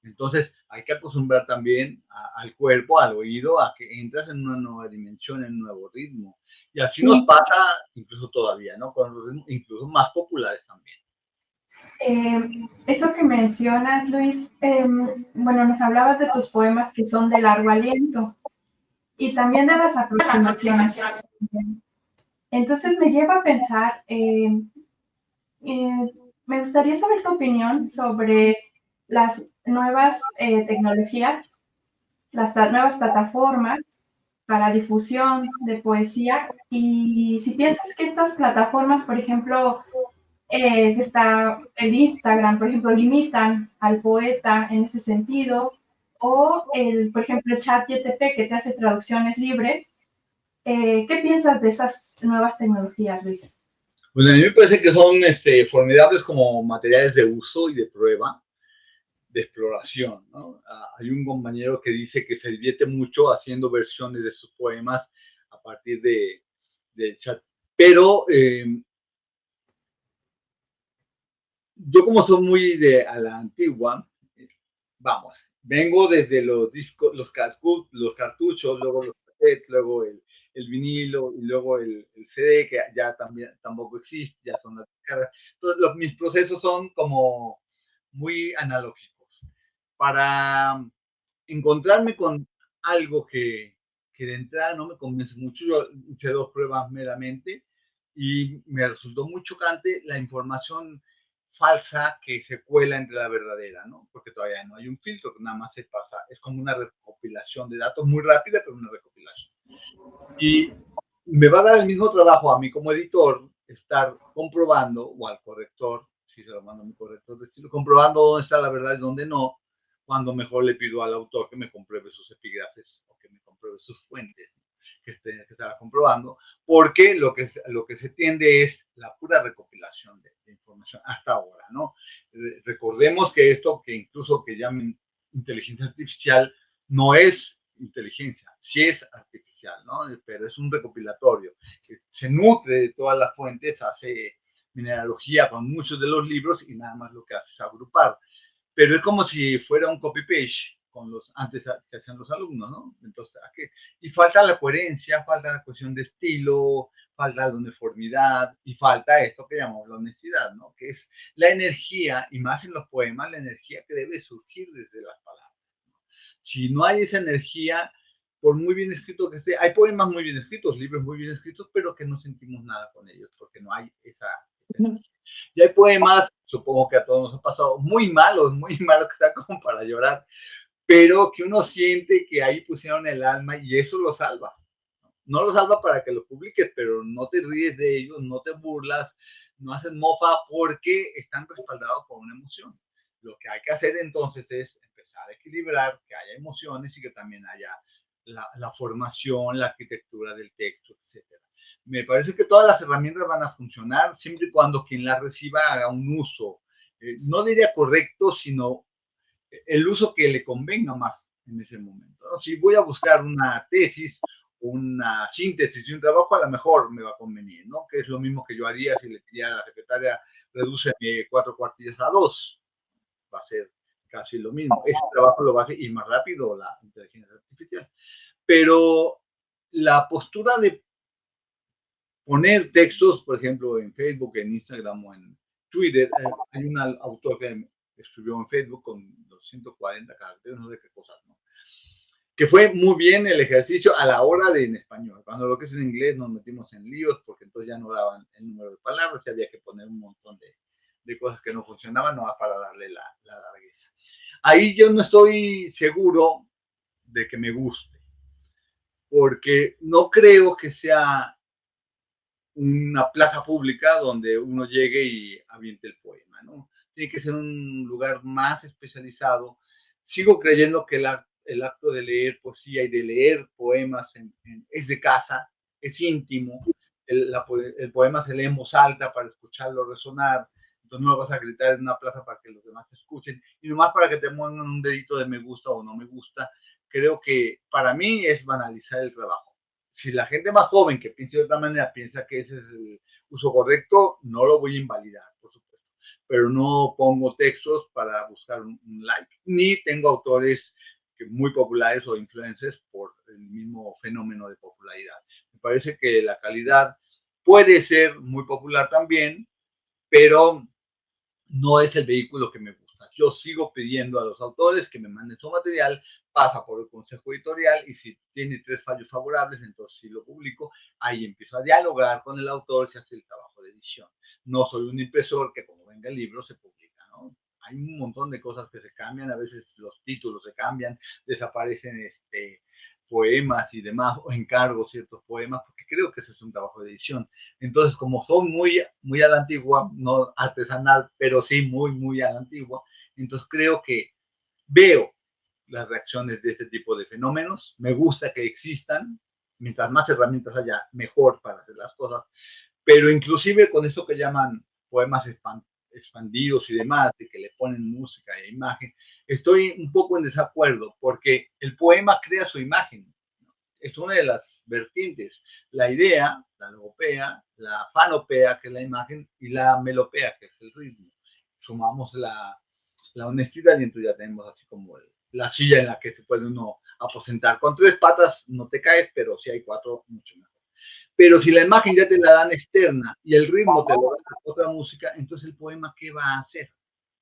Entonces hay que acostumbrar también al cuerpo, al oído, a que entras en una nueva dimensión, en un nuevo ritmo. Y así nos pasa incluso todavía, ¿no? Con los ritmos incluso más populares también. Eso que mencionas, Luis, bueno, nos hablabas de tus poemas que son de largo aliento y también de las aproximaciones. Entonces me lleva a pensar, me gustaría saber tu opinión sobre las nuevas tecnologías, las nuevas plataformas para difusión de poesía y si piensas que estas plataformas, por ejemplo, que está el Instagram, por ejemplo, limitan al poeta en ese sentido, o por ejemplo, el chat GTP que te hace traducciones libres. ¿Qué piensas de esas nuevas tecnologías, Luis? Pues a mí me parece que son formidables como materiales de uso y de prueba, de exploración, ¿no? Hay un compañero que dice que se divierte mucho haciendo versiones de sus poemas a partir del chat. Pero yo como soy muy a la antigua, vamos, vengo desde los discos, los cartuchos, luego los cassettes, luego el vinilo y luego el CD, que ya también tampoco existe, ya son las descargas. Entonces, mis procesos son como muy analógicos. Para encontrarme con algo que de entrada no me convence mucho, yo hice 2 pruebas meramente y me resultó muy chocante la información falsa que se cuela entre la verdadera, ¿no? Porque todavía no hay un filtro, nada más se pasa, es como una recopilación de datos muy rápida, pero una recopilación. Y me va a dar el mismo trabajo a mí como editor estar comprobando, o al corrector, si se lo mando a mi corrector de estilo, comprobando dónde está la verdad y dónde no, cuando mejor le pido al autor que me compruebe sus epígrafes o que me compruebe sus fuentes, que estará comprobando, porque lo que se tiende es la pura recopilación de información hasta ahora, ¿no? Recordemos que esto que incluso que llamen inteligencia artificial no es inteligencia, sí es artificial, ¿no? Pero es un recopilatorio, se nutre de todas las fuentes, hace mineralogía con muchos de los libros y nada más lo que hace es agrupar. Pero es como si fuera un copy-paste con antes que hacían los alumnos, ¿no? Entonces, y falta la coherencia, falta la cuestión de estilo, falta la uniformidad y falta esto que llamamos la honestidad, ¿no? Que es la energía, y más en los poemas, la energía que debe surgir desde las palabras. Si no hay esa energía, por muy bien escrito que esté, hay poemas muy bien escritos, libros muy bien escritos, pero que no sentimos nada con ellos, porque no hay esa energía. Y hay poemas, supongo que a todos nos ha pasado, muy malos que están como para llorar, pero que uno siente que ahí pusieron el alma y eso lo salva. No lo salva para que lo publiques, pero no te ríes de ellos, no te burlas, no haces mofa porque están respaldados por una emoción. Lo que hay que hacer entonces es empezar a equilibrar, que haya emociones y que también haya la formación, la arquitectura del texto, etc. Me parece que todas las herramientas van a funcionar siempre y cuando quien las reciba haga un uso, no diría correcto, sino el uso que le convenga más en ese momento, ¿no? Si voy a buscar una tesis, una síntesis de un trabajo, a lo mejor me va a convenir, ¿no? Que es lo mismo que yo haría si le diría a la secretaria, reduce 4 cuartillas a 2, va a ser casi lo mismo. Ese trabajo lo va a hacer ir más rápido la inteligencia artificial. Pero la postura de poner textos, por ejemplo, en Facebook, en Instagram o en Twitter, hay un autor que escribió en Facebook con 240 caracteres, no sé qué cosas, ¿no? Que fue muy bien el ejercicio a la hora de en español. Cuando lo que es en inglés nos metimos en líos porque entonces ya no daban el número de palabras y había que poner un montón de cosas que no funcionaban, no para darle la largueza. Ahí yo no estoy seguro de que me guste, porque no creo que sea una plaza pública donde uno llegue y aviente el poema, ¿no? Tiene que ser un lugar más especializado. Sigo creyendo que el acto de leer poesía y de leer poemas es de casa, es íntimo. El poema se lee en voz alta para escucharlo resonar, entonces no lo vas a gritar en una plaza para que los demás te escuchen, y nomás para que te pongan un dedito de me gusta o no me gusta. Creo que para mí es banalizar el trabajo. Si la gente más joven que piensa de otra manera piensa que ese es el uso correcto, no lo voy a invalidar, por supuesto. Pero no pongo textos para buscar un like, ni tengo autores muy populares o influencers por el mismo fenómeno de popularidad. Me parece que la calidad puede ser muy popular también, pero no es el vehículo que me gusta. Yo sigo pidiendo a los autores que me manden su material, pasa por el consejo editorial y si tiene 3 fallos favorables, entonces sí lo publico. Ahí empiezo a dialogar con el autor, se hace el trabajo de edición. No soy un impresor que como venga el libro se publica, ¿no? Hay un montón de cosas que se cambian, a veces los títulos se cambian, desaparecen poemas y demás, o encargo ciertos poemas, porque creo que ese es un trabajo de edición. Entonces, como son muy a la antigua, no artesanal, pero sí muy a la antigua, entonces creo que veo las reacciones de este tipo de fenómenos, me gusta que existan, mientras más herramientas haya, mejor para hacer las cosas, pero inclusive con esto que llaman poemas expandidos y demás, de que le ponen música e imagen, estoy un poco en desacuerdo, porque el poema crea su imagen, es una de las vertientes, la idea, la logopea, la fanopea, que es la imagen, y la melopea, que es el ritmo. Sumamos la honestidad y entonces ya tenemos así como la silla en la que se puede uno aposentar. Con 3 patas no te caes, pero si hay 4, mucho mejor. Pero si la imagen ya te la dan externa y el ritmo te lo da otra música, entonces el poema, ¿qué va a hacer?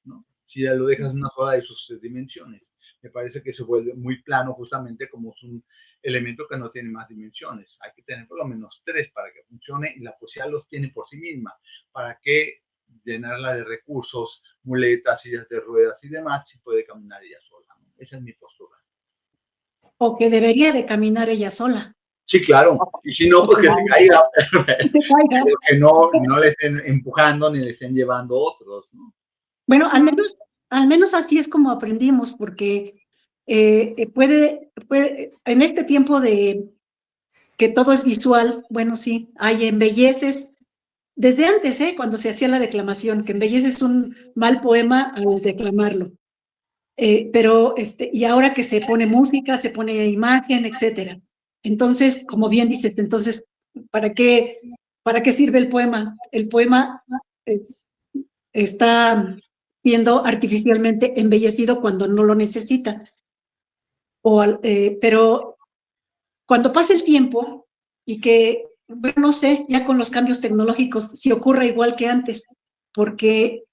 ¿No? Si ya lo dejas en una sola de sus dimensiones. Me parece que se vuelve muy plano justamente como es un elemento que no tiene más dimensiones. Hay que tener por lo menos 3 para que funcione y la poesía los tiene por sí misma. ¿Para qué llenarla de recursos, muletas, sillas de ruedas y demás si puede caminar ella sola? ¿No? Esa es mi postura. O que debería de caminar ella sola. Sí, claro. Y si no, pues que se caiga. Pero que no le estén empujando ni le estén llevando otros, ¿no? Bueno, al menos así es como aprendimos, porque puede, en este tiempo de que todo es visual, bueno, sí, hay embelleces, desde antes, cuando se hacía la declamación, que embelleces un mal poema al declamarlo. Pero, y ahora que se pone música, se pone imagen, etcétera. Entonces, como bien dices, entonces, ¿para qué sirve el poema? El poema está siendo artificialmente embellecido cuando no lo necesita. Pero cuando pasa el tiempo y que, bueno, no sé, ya con los cambios tecnológicos, si ocurre igual que antes, porque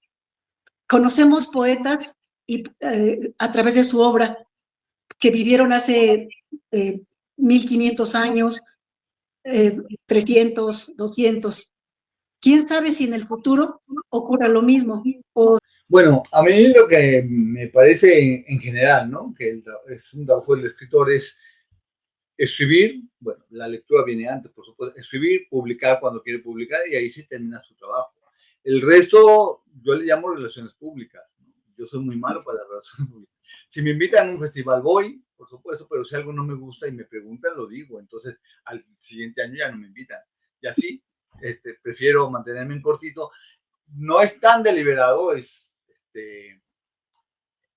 conocemos poetas y a través de su obra que vivieron hace 1500 años, 300, 200. ¿Quién sabe si en el futuro ocurra lo mismo? Bueno, a mí lo que me parece en general, ¿no? Que es un trabajo del escritor es escribir, bueno, la lectura viene antes, por supuesto, escribir, publicar cuando quiere publicar y ahí sí termina su trabajo. El resto, yo le llamo relaciones públicas, ¿no? Yo soy muy malo para las relaciones públicas. Si me invitan a un festival voy, por supuesto, pero si algo no me gusta y me preguntan, lo digo. Entonces, al siguiente año ya no me invitan. Y así, prefiero mantenerme en cortito. No es tan deliberado,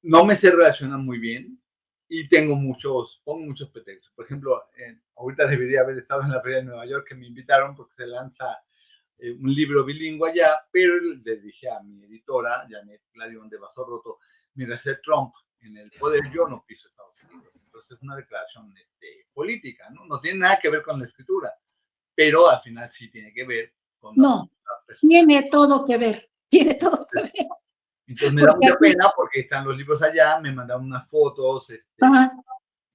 no me sé relacionar muy bien y pongo muchos pretextos. Por ejemplo, ahorita debería haber estado en la Feria de Nueva York que me invitaron porque se lanza un libro bilingüe allá, pero le dije a mi editora, Janet Clarion de Vaso Roto, mientras esté Trump en el poder, yo no piso Estados Unidos. Entonces es una declaración política, ¿no? No tiene nada que ver con la escritura, pero al final sí tiene que ver con no, tiene todo que ver, tiene todo que ver. Entonces me da mucha pena porque están los libros allá, me mandaron unas fotos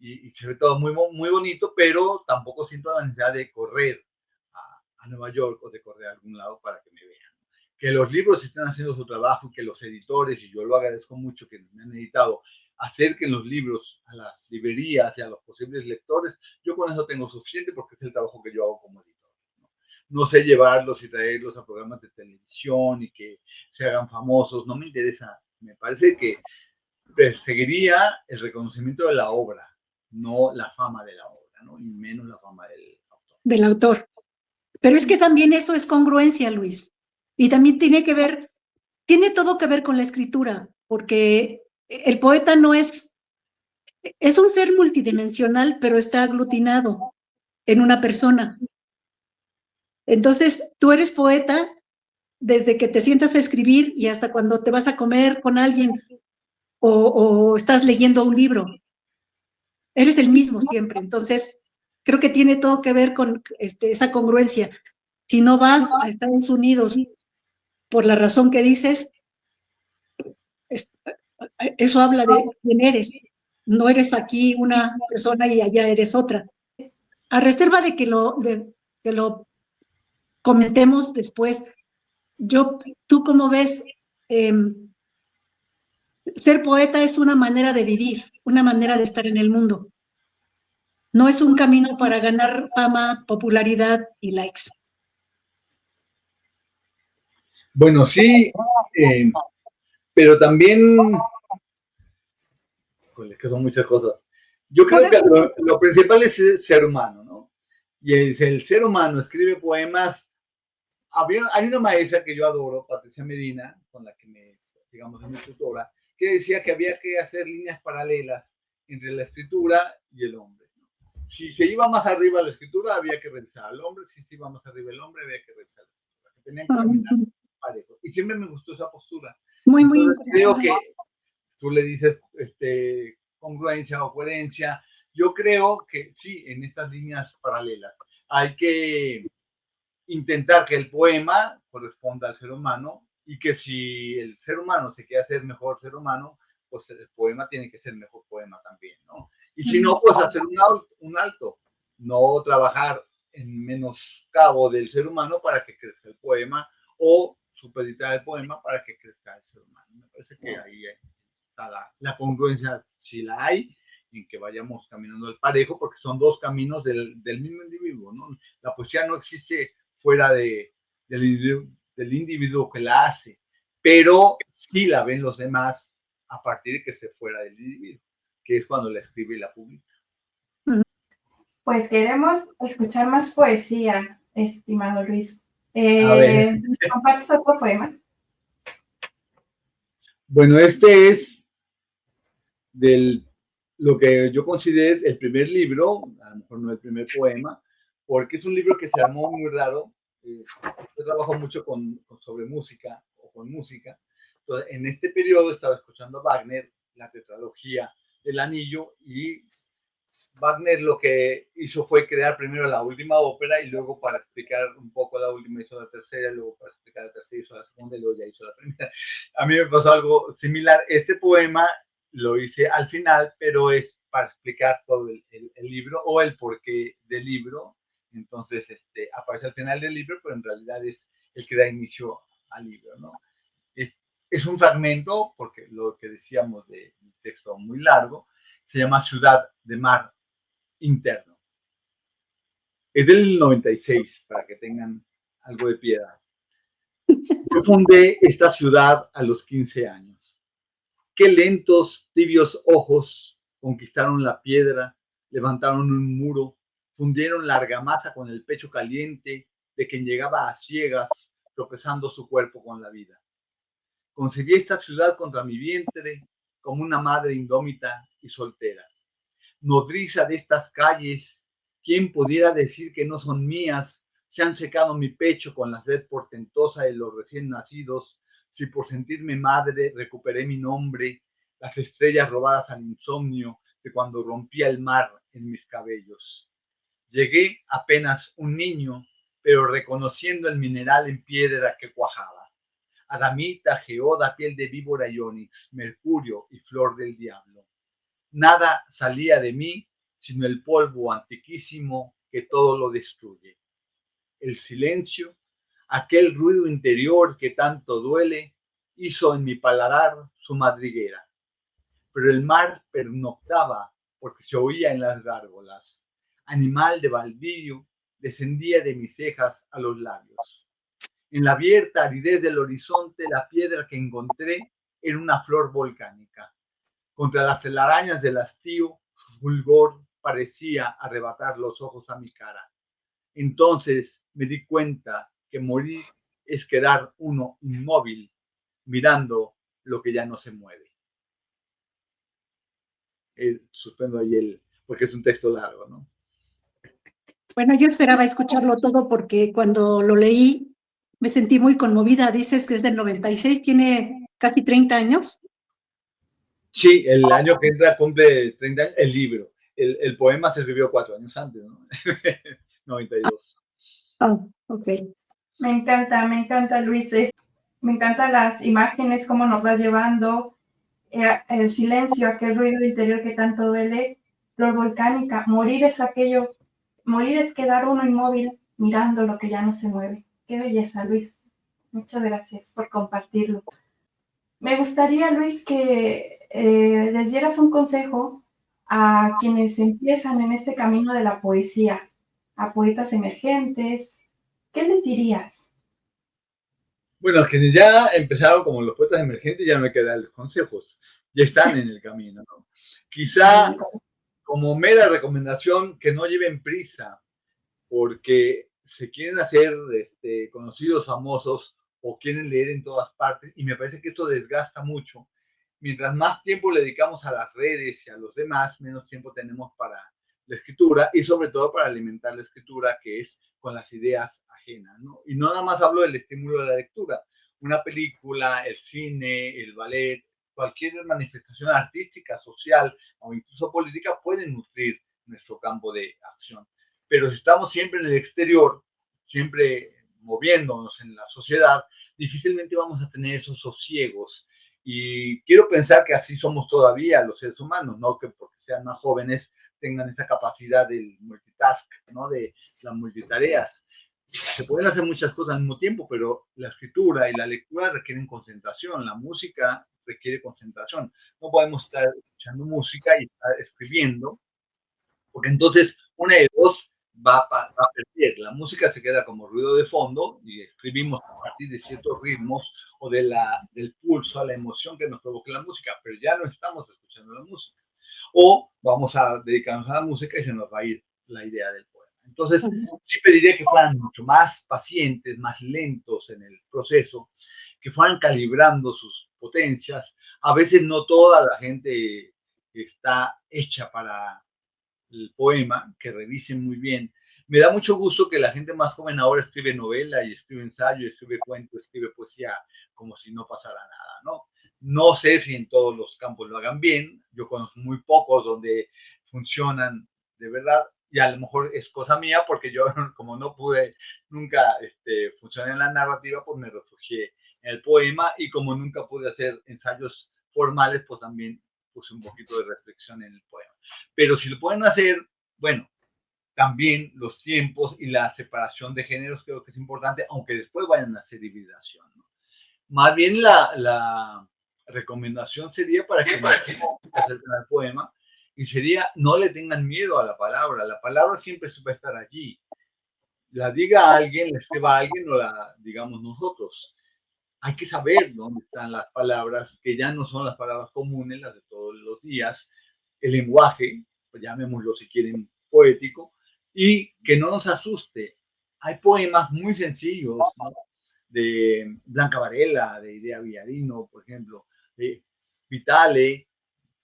y se ve todo muy, muy bonito, pero tampoco siento la necesidad de correr a Nueva York o de correr a algún lado para que me vean. Que los libros estén haciendo su trabajo y que los editores, y yo lo agradezco mucho que me han editado, acerquen los libros a las librerías y a los posibles lectores, yo con eso tengo suficiente porque es el trabajo que yo hago como editor. No sé llevarlos y traerlos a programas de televisión y que se hagan famosos, no me interesa. Me parece que perseguiría el reconocimiento de la obra, no la fama de la obra, ¿no? Y menos la fama del autor. Pero es que también eso es congruencia, Luis. Y también tiene todo que ver con la escritura, porque el poeta no es un ser multidimensional, pero está aglutinado en una persona. Entonces, tú eres poeta desde que te sientas a escribir y hasta cuando te vas a comer con alguien o estás leyendo un libro. Eres el mismo siempre. Entonces, creo que tiene todo que ver con esa congruencia. Si no vas a Estados Unidos por la razón que dices, Eso habla de quién eres. No eres aquí una persona y allá eres otra. A reserva de que lo comentemos después, ¿tú cómo ves? Ser poeta es una manera de vivir, una manera de estar en el mundo. No es un camino para ganar fama, popularidad y likes. Bueno, sí, pero también, es que son muchas cosas. Yo creo que lo principal es el ser humano, ¿no? Y el ser humano escribe poemas. Hay una maestra que yo adoro, Patricia Medina, con la que digamos, es mi tutora, que decía que había que hacer líneas paralelas entre la escritura y el hombre. Si se iba más arriba la escritura, había que revisar al hombre. Si se iba más arriba el hombre, había que revisar la escritura. Que tenían que caminar parejo. Y siempre me gustó esa postura. Muy creo que tú le dices congruencia o coherencia. Yo creo que sí, en estas líneas paralelas hay que intentar que el poema corresponda al ser humano y que si el ser humano se quiere hacer mejor ser humano, pues el poema tiene que ser mejor poema también, ¿no? Y si no, pues hacer un alto, no trabajar en menoscabo del ser humano para que crezca el poema o supeditar el poema para que crezca el ser humano. Me parece que ahí está la congruencia, si la hay, en que vayamos caminando al parejo, porque son dos caminos del mismo individuo, ¿no? La poesía no existe fuera del individuo que la hace, pero sí la ven los demás a partir de que esté fuera del individuo, que es cuando la escribe y la publica. Pues queremos escuchar más poesía, estimado Luis. ¿Compartes otro poema? Bueno, este es lo que yo considero el primer libro, a lo mejor no el primer poema, porque es un libro que se armó muy raro. Yo trabajo mucho sobre música o con música. Entonces, en este periodo estaba escuchando a Wagner, la tetralogía del Anillo, y Wagner lo que hizo fue crear primero la última ópera y luego para explicar un poco la última hizo la tercera, y luego para explicar la tercera hizo la segunda y luego ya hizo la primera. A mí me pasó algo similar. Este poema lo hice al final, pero es para explicar todo el libro o el porqué del libro. Entonces, aparece al final del libro, pero en realidad es el que da inicio al libro, ¿no? Es un fragmento, porque lo que decíamos de un texto muy largo, se llama Ciudad de Mar Interno. Es del 96, para que tengan algo de piedad. Yo fundé esta ciudad a los 15 años. Qué lentos, tibios ojos conquistaron la piedra, levantaron un muro, fundieron la argamasa con el pecho caliente de quien llegaba a ciegas, tropezando su cuerpo con la vida. Concebí esta ciudad contra mi vientre como una madre indómita y soltera. Nodriza de estas calles, ¿quién pudiera decir que no son mías? Se han secado mi pecho con la sed portentosa de los recién nacidos. Si por sentirme madre recuperé mi nombre, las estrellas robadas al insomnio de cuando rompía el mar en mis cabellos. Llegué apenas un niño, pero reconociendo el mineral en piedra que cuajaba. Adamita, geoda, piel de víbora y onix, mercurio y flor del diablo. Nada salía de mí sino el polvo antiquísimo que todo lo destruye. El silencio, aquel ruido interior que tanto duele, hizo en mi paladar su madriguera. Pero el mar pernoctaba porque se oía en las gárgolas. Animal de baldío descendía de mis cejas a los labios. En la abierta aridez del horizonte, la piedra que encontré era una flor volcánica. Contra las telarañas del hastío, su fulgor parecía arrebatar los ojos a mi cara. Entonces me di cuenta que morir es quedar uno inmóvil, mirando lo que ya no se mueve. Suspendo ahí porque es un texto largo, ¿no? Bueno, yo esperaba escucharlo todo porque cuando lo leí me sentí muy conmovida. Dices que es del 96, tiene casi 30 años. Sí, el año que entra cumple 30 años el libro. El poema se escribió 4 años antes, ¿no? 92. Ok. Me encanta, Luis. Me encantan las imágenes, cómo nos vas llevando. el silencio, aquel ruido interior que tanto duele, flor volcánica, morir es aquello, morir es quedar uno inmóvil mirando lo que ya no se mueve. Qué belleza, Luis. Muchas gracias por compartirlo. Me gustaría, Luis, que les dieras un consejo a quienes empiezan en este camino de la poesía, a poetas emergentes. ¿Qué les dirías? Bueno, a quienes ya empezaron como los poetas emergentes ya no hay que darles consejos, ya están en el camino, ¿no? Quizá como mera recomendación que no lleven prisa, porque se quieren hacer conocidos, famosos, o quieren leer en todas partes, y me parece que esto desgasta mucho. Mientras más tiempo le dedicamos a las redes y a los demás, menos tiempo tenemos para la escritura y sobre todo para alimentar la escritura, que es con las ideas ajenas, ¿no? Y no nada más hablo del estímulo de la lectura. Una película, el cine, el ballet, cualquier manifestación artística, social o incluso política puede nutrir nuestro campo de acción. Pero si estamos siempre en el exterior, siempre moviéndonos en la sociedad, difícilmente vamos a tener esos sosiegos. Y quiero pensar que así somos todavía los seres humanos, no que porque sean más jóvenes tengan esa capacidad del multitask, ¿no? De las multitareas. Se pueden hacer muchas cosas al mismo tiempo, pero la escritura y la lectura requieren concentración, la música requiere concentración. No podemos estar escuchando música y estar escribiendo, porque entonces una de dos va a perder. La música se queda como ruido de fondo y escribimos a partir de ciertos ritmos o del pulso, a la emoción que nos provoca la música, pero ya no estamos escuchando la música. O vamos a dedicarnos a la música y se nos va a ir la idea del poema. Entonces, sí pediría que fueran mucho más pacientes, más lentos en el proceso, que fueran calibrando sus potencias. A veces no toda la gente está hecha para el poema, que revisen muy bien. Me da mucho gusto que la gente más joven ahora escribe novela y escribe ensayo, escribe cuento, escribe poesía como si no pasara nada, ¿no? No sé si en todos los campos lo hagan bien, yo conozco muy pocos donde funcionan de verdad y a lo mejor es cosa mía porque yo como no pude nunca funcionar en la narrativa, pues me refugié en el poema y como nunca pude hacer ensayos formales, pues también puse un poquito de reflexión en el poema. Pero si lo pueden hacer, bueno, también los tiempos y la separación de géneros creo que es importante, aunque después vayan a hacer hibridación, ¿no? Más bien la recomendación sería para que no se acerquen al poema y sería no le tengan miedo a la palabra siempre va a estar allí. La diga alguien, la escriba alguien o la digamos nosotros. Hay que saber dónde están las palabras, que ya no son las palabras comunes, las de todos los días, el lenguaje, pues llamémoslo si quieren poético, y que no nos asuste. Hay poemas muy sencillos, ¿no? De Blanca Varela, de Idea Villarino, por ejemplo, de Vitale,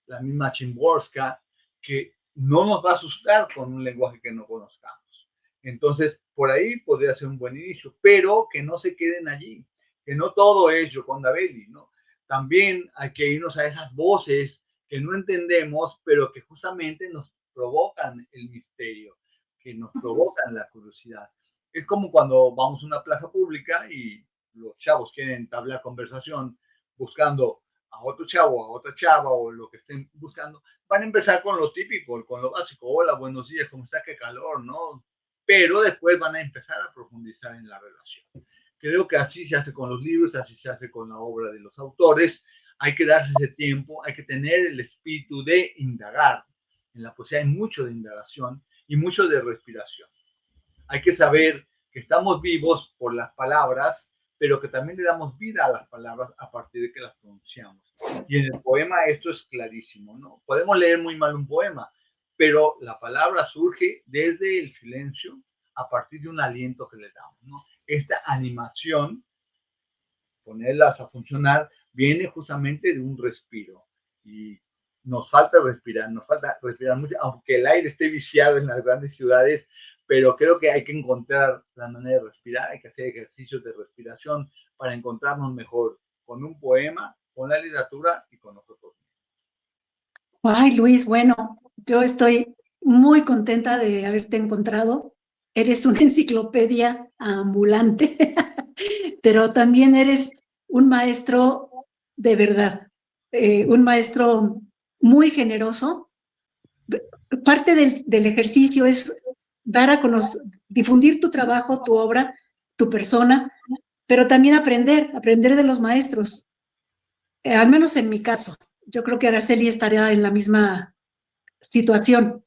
la misma Chimborska, que no nos va a asustar con un lenguaje que no conozcamos. Entonces, por ahí podría ser un buen inicio, pero que no se queden allí, que no todo es Gioconda Belli, ¿no? También hay que irnos a esas voces que no entendemos, pero que justamente nos provocan el misterio, que nos provocan la curiosidad. Es como cuando vamos a una plaza pública y los chavos quieren entablar conversación buscando a otro chavo, a otra chava o lo que estén buscando, van a empezar con lo típico, con lo básico. Hola, buenos días, ¿cómo está? Qué calor, ¿no? Pero después van a empezar a profundizar en la relación. Creo que así se hace con los libros, así se hace con la obra de los autores. Hay que darse ese tiempo, hay que tener el espíritu de indagar. En la poesía hay mucho de indagación y mucho de respiración. Hay que saber que estamos vivos por las palabras, pero que también le damos vida a las palabras a partir de que las pronunciamos. Y en el poema esto es clarísimo, ¿no? Podemos leer muy mal un poema, pero la palabra surge desde el silencio a partir de un aliento que le damos, ¿no? Esta animación, ponerlas a funcionar, viene justamente de un respiro. Y nos falta respirar mucho, aunque el aire esté viciado en las grandes ciudades, pero creo que hay que encontrar la manera de respirar, hay que hacer ejercicios de respiración para encontrarnos mejor con un poema, con la literatura y con nosotros. Ay, Luis, bueno, yo estoy muy contenta de haberte encontrado. Eres una enciclopedia ambulante, pero también eres un maestro de verdad. un maestro muy generoso. Parte del ejercicio es dar a conocer, difundir tu trabajo, tu obra, tu persona, pero también aprender de los maestros. Al menos en mi caso. Yo creo que Araceli estaría en la misma situación.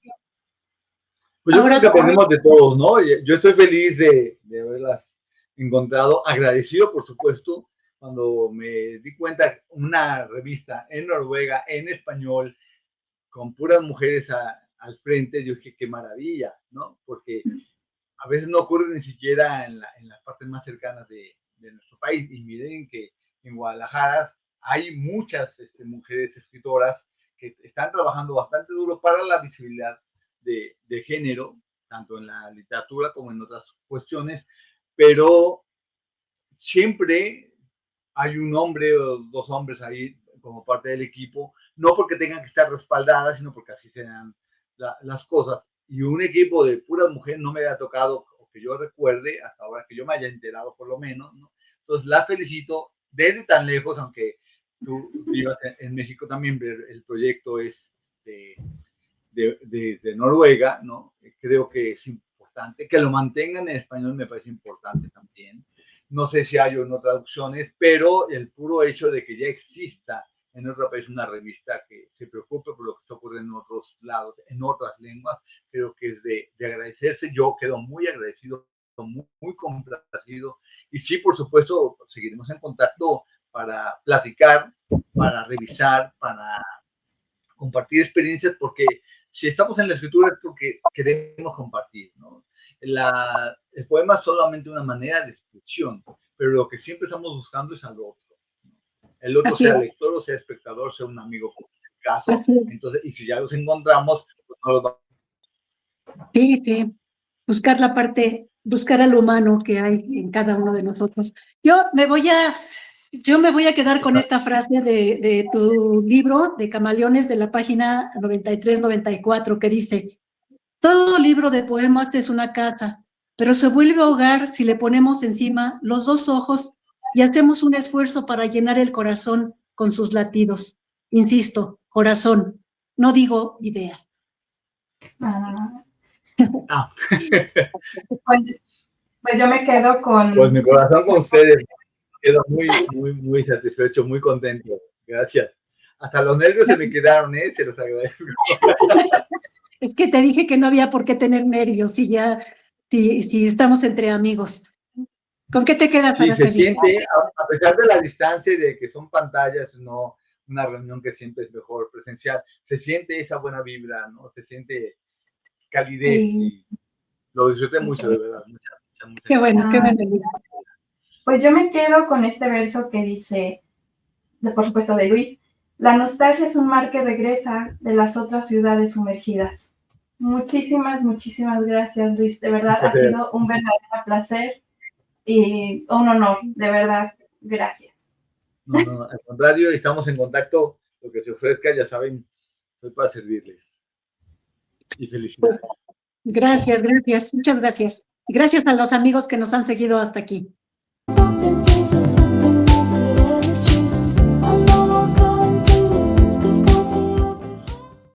Pues yo Ahora, creo que aprendemos de todos, ¿no? Yo estoy feliz de haberlas encontrado, agradecido, por supuesto, cuando me di cuenta una revista en Noruega, en español, con puras mujeres al frente, yo dije, qué maravilla, ¿no? Porque a veces no ocurre ni siquiera en las partes más cercanas de nuestro país. Y miren que en Guadalajara hay muchas mujeres escritoras que están trabajando bastante duro para la visibilidad de género, tanto en la literatura como en otras cuestiones, pero siempre hay un hombre o dos hombres ahí como parte del equipo, no porque tengan que estar respaldadas, sino porque así sean las cosas. Y un equipo de puras mujeres no me había tocado, o que yo recuerde, hasta ahora que yo me haya enterado por lo menos, ¿no? Entonces la felicito desde tan lejos, aunque tú vivas en México también, el proyecto es de Noruega, ¿no? Creo que es importante. Que lo mantengan en español me parece importante también. No sé si hay o no traducciones, pero el puro hecho de que ya exista en otro país una revista que se preocupe por lo que está ocurriendo en otros lados, en otras lenguas, creo que es de agradecerse. Yo quedo muy agradecido, muy complacido. Y sí, por supuesto, seguiremos en contacto para platicar, para revisar, para compartir experiencias, porque si estamos en la escritura es porque queremos compartir, ¿no? El poema es solamente una manera de expresión, pero lo que siempre estamos buscando es al otro. El otro, sea lector o sea espectador, sea un amigo, por el caso. Entonces, y si ya los encontramos, pues no los vamos. Sí, sí. Buscar la parte, buscar al humano que hay en cada uno de nosotros. Yo me voy a quedar con esta frase de tu libro de Camaleones, de la página 93-94, que dice: todo libro de poemas es una casa, pero se vuelve hogar si le ponemos encima los dos ojos y hacemos un esfuerzo para llenar el corazón con sus latidos. Insisto, corazón, no digo ideas. Pues yo me quedo con... Pues mi corazón con ustedes. Quedo muy satisfecho, muy contento. Gracias. Hasta los nervios se me quedaron, se los agradezco. Es que te dije que no había por qué tener nervios si estamos entre amigos. ¿Con qué te quedas? Sí, se siente, a pesar de la distancia y de que son pantallas, no una reunión que siempre es mejor presencial, se siente esa buena vibra, ¿no? Se siente calidez y lo disfruté mucho, de verdad. Mucha qué bueno, qué bueno. Pues yo me quedo con este verso que dice, por supuesto de Luis: la nostalgia es un mar que regresa de las otras ciudades sumergidas. Muchísimas gracias, Luis. De verdad, ha sido un verdadero placer y un honor. De verdad, gracias. No, al contrario, estamos en contacto. Lo que se ofrezca, ya saben, estoy para servirles. Y felicidades. Gracias, muchas gracias. Gracias a los amigos que nos han seguido hasta aquí.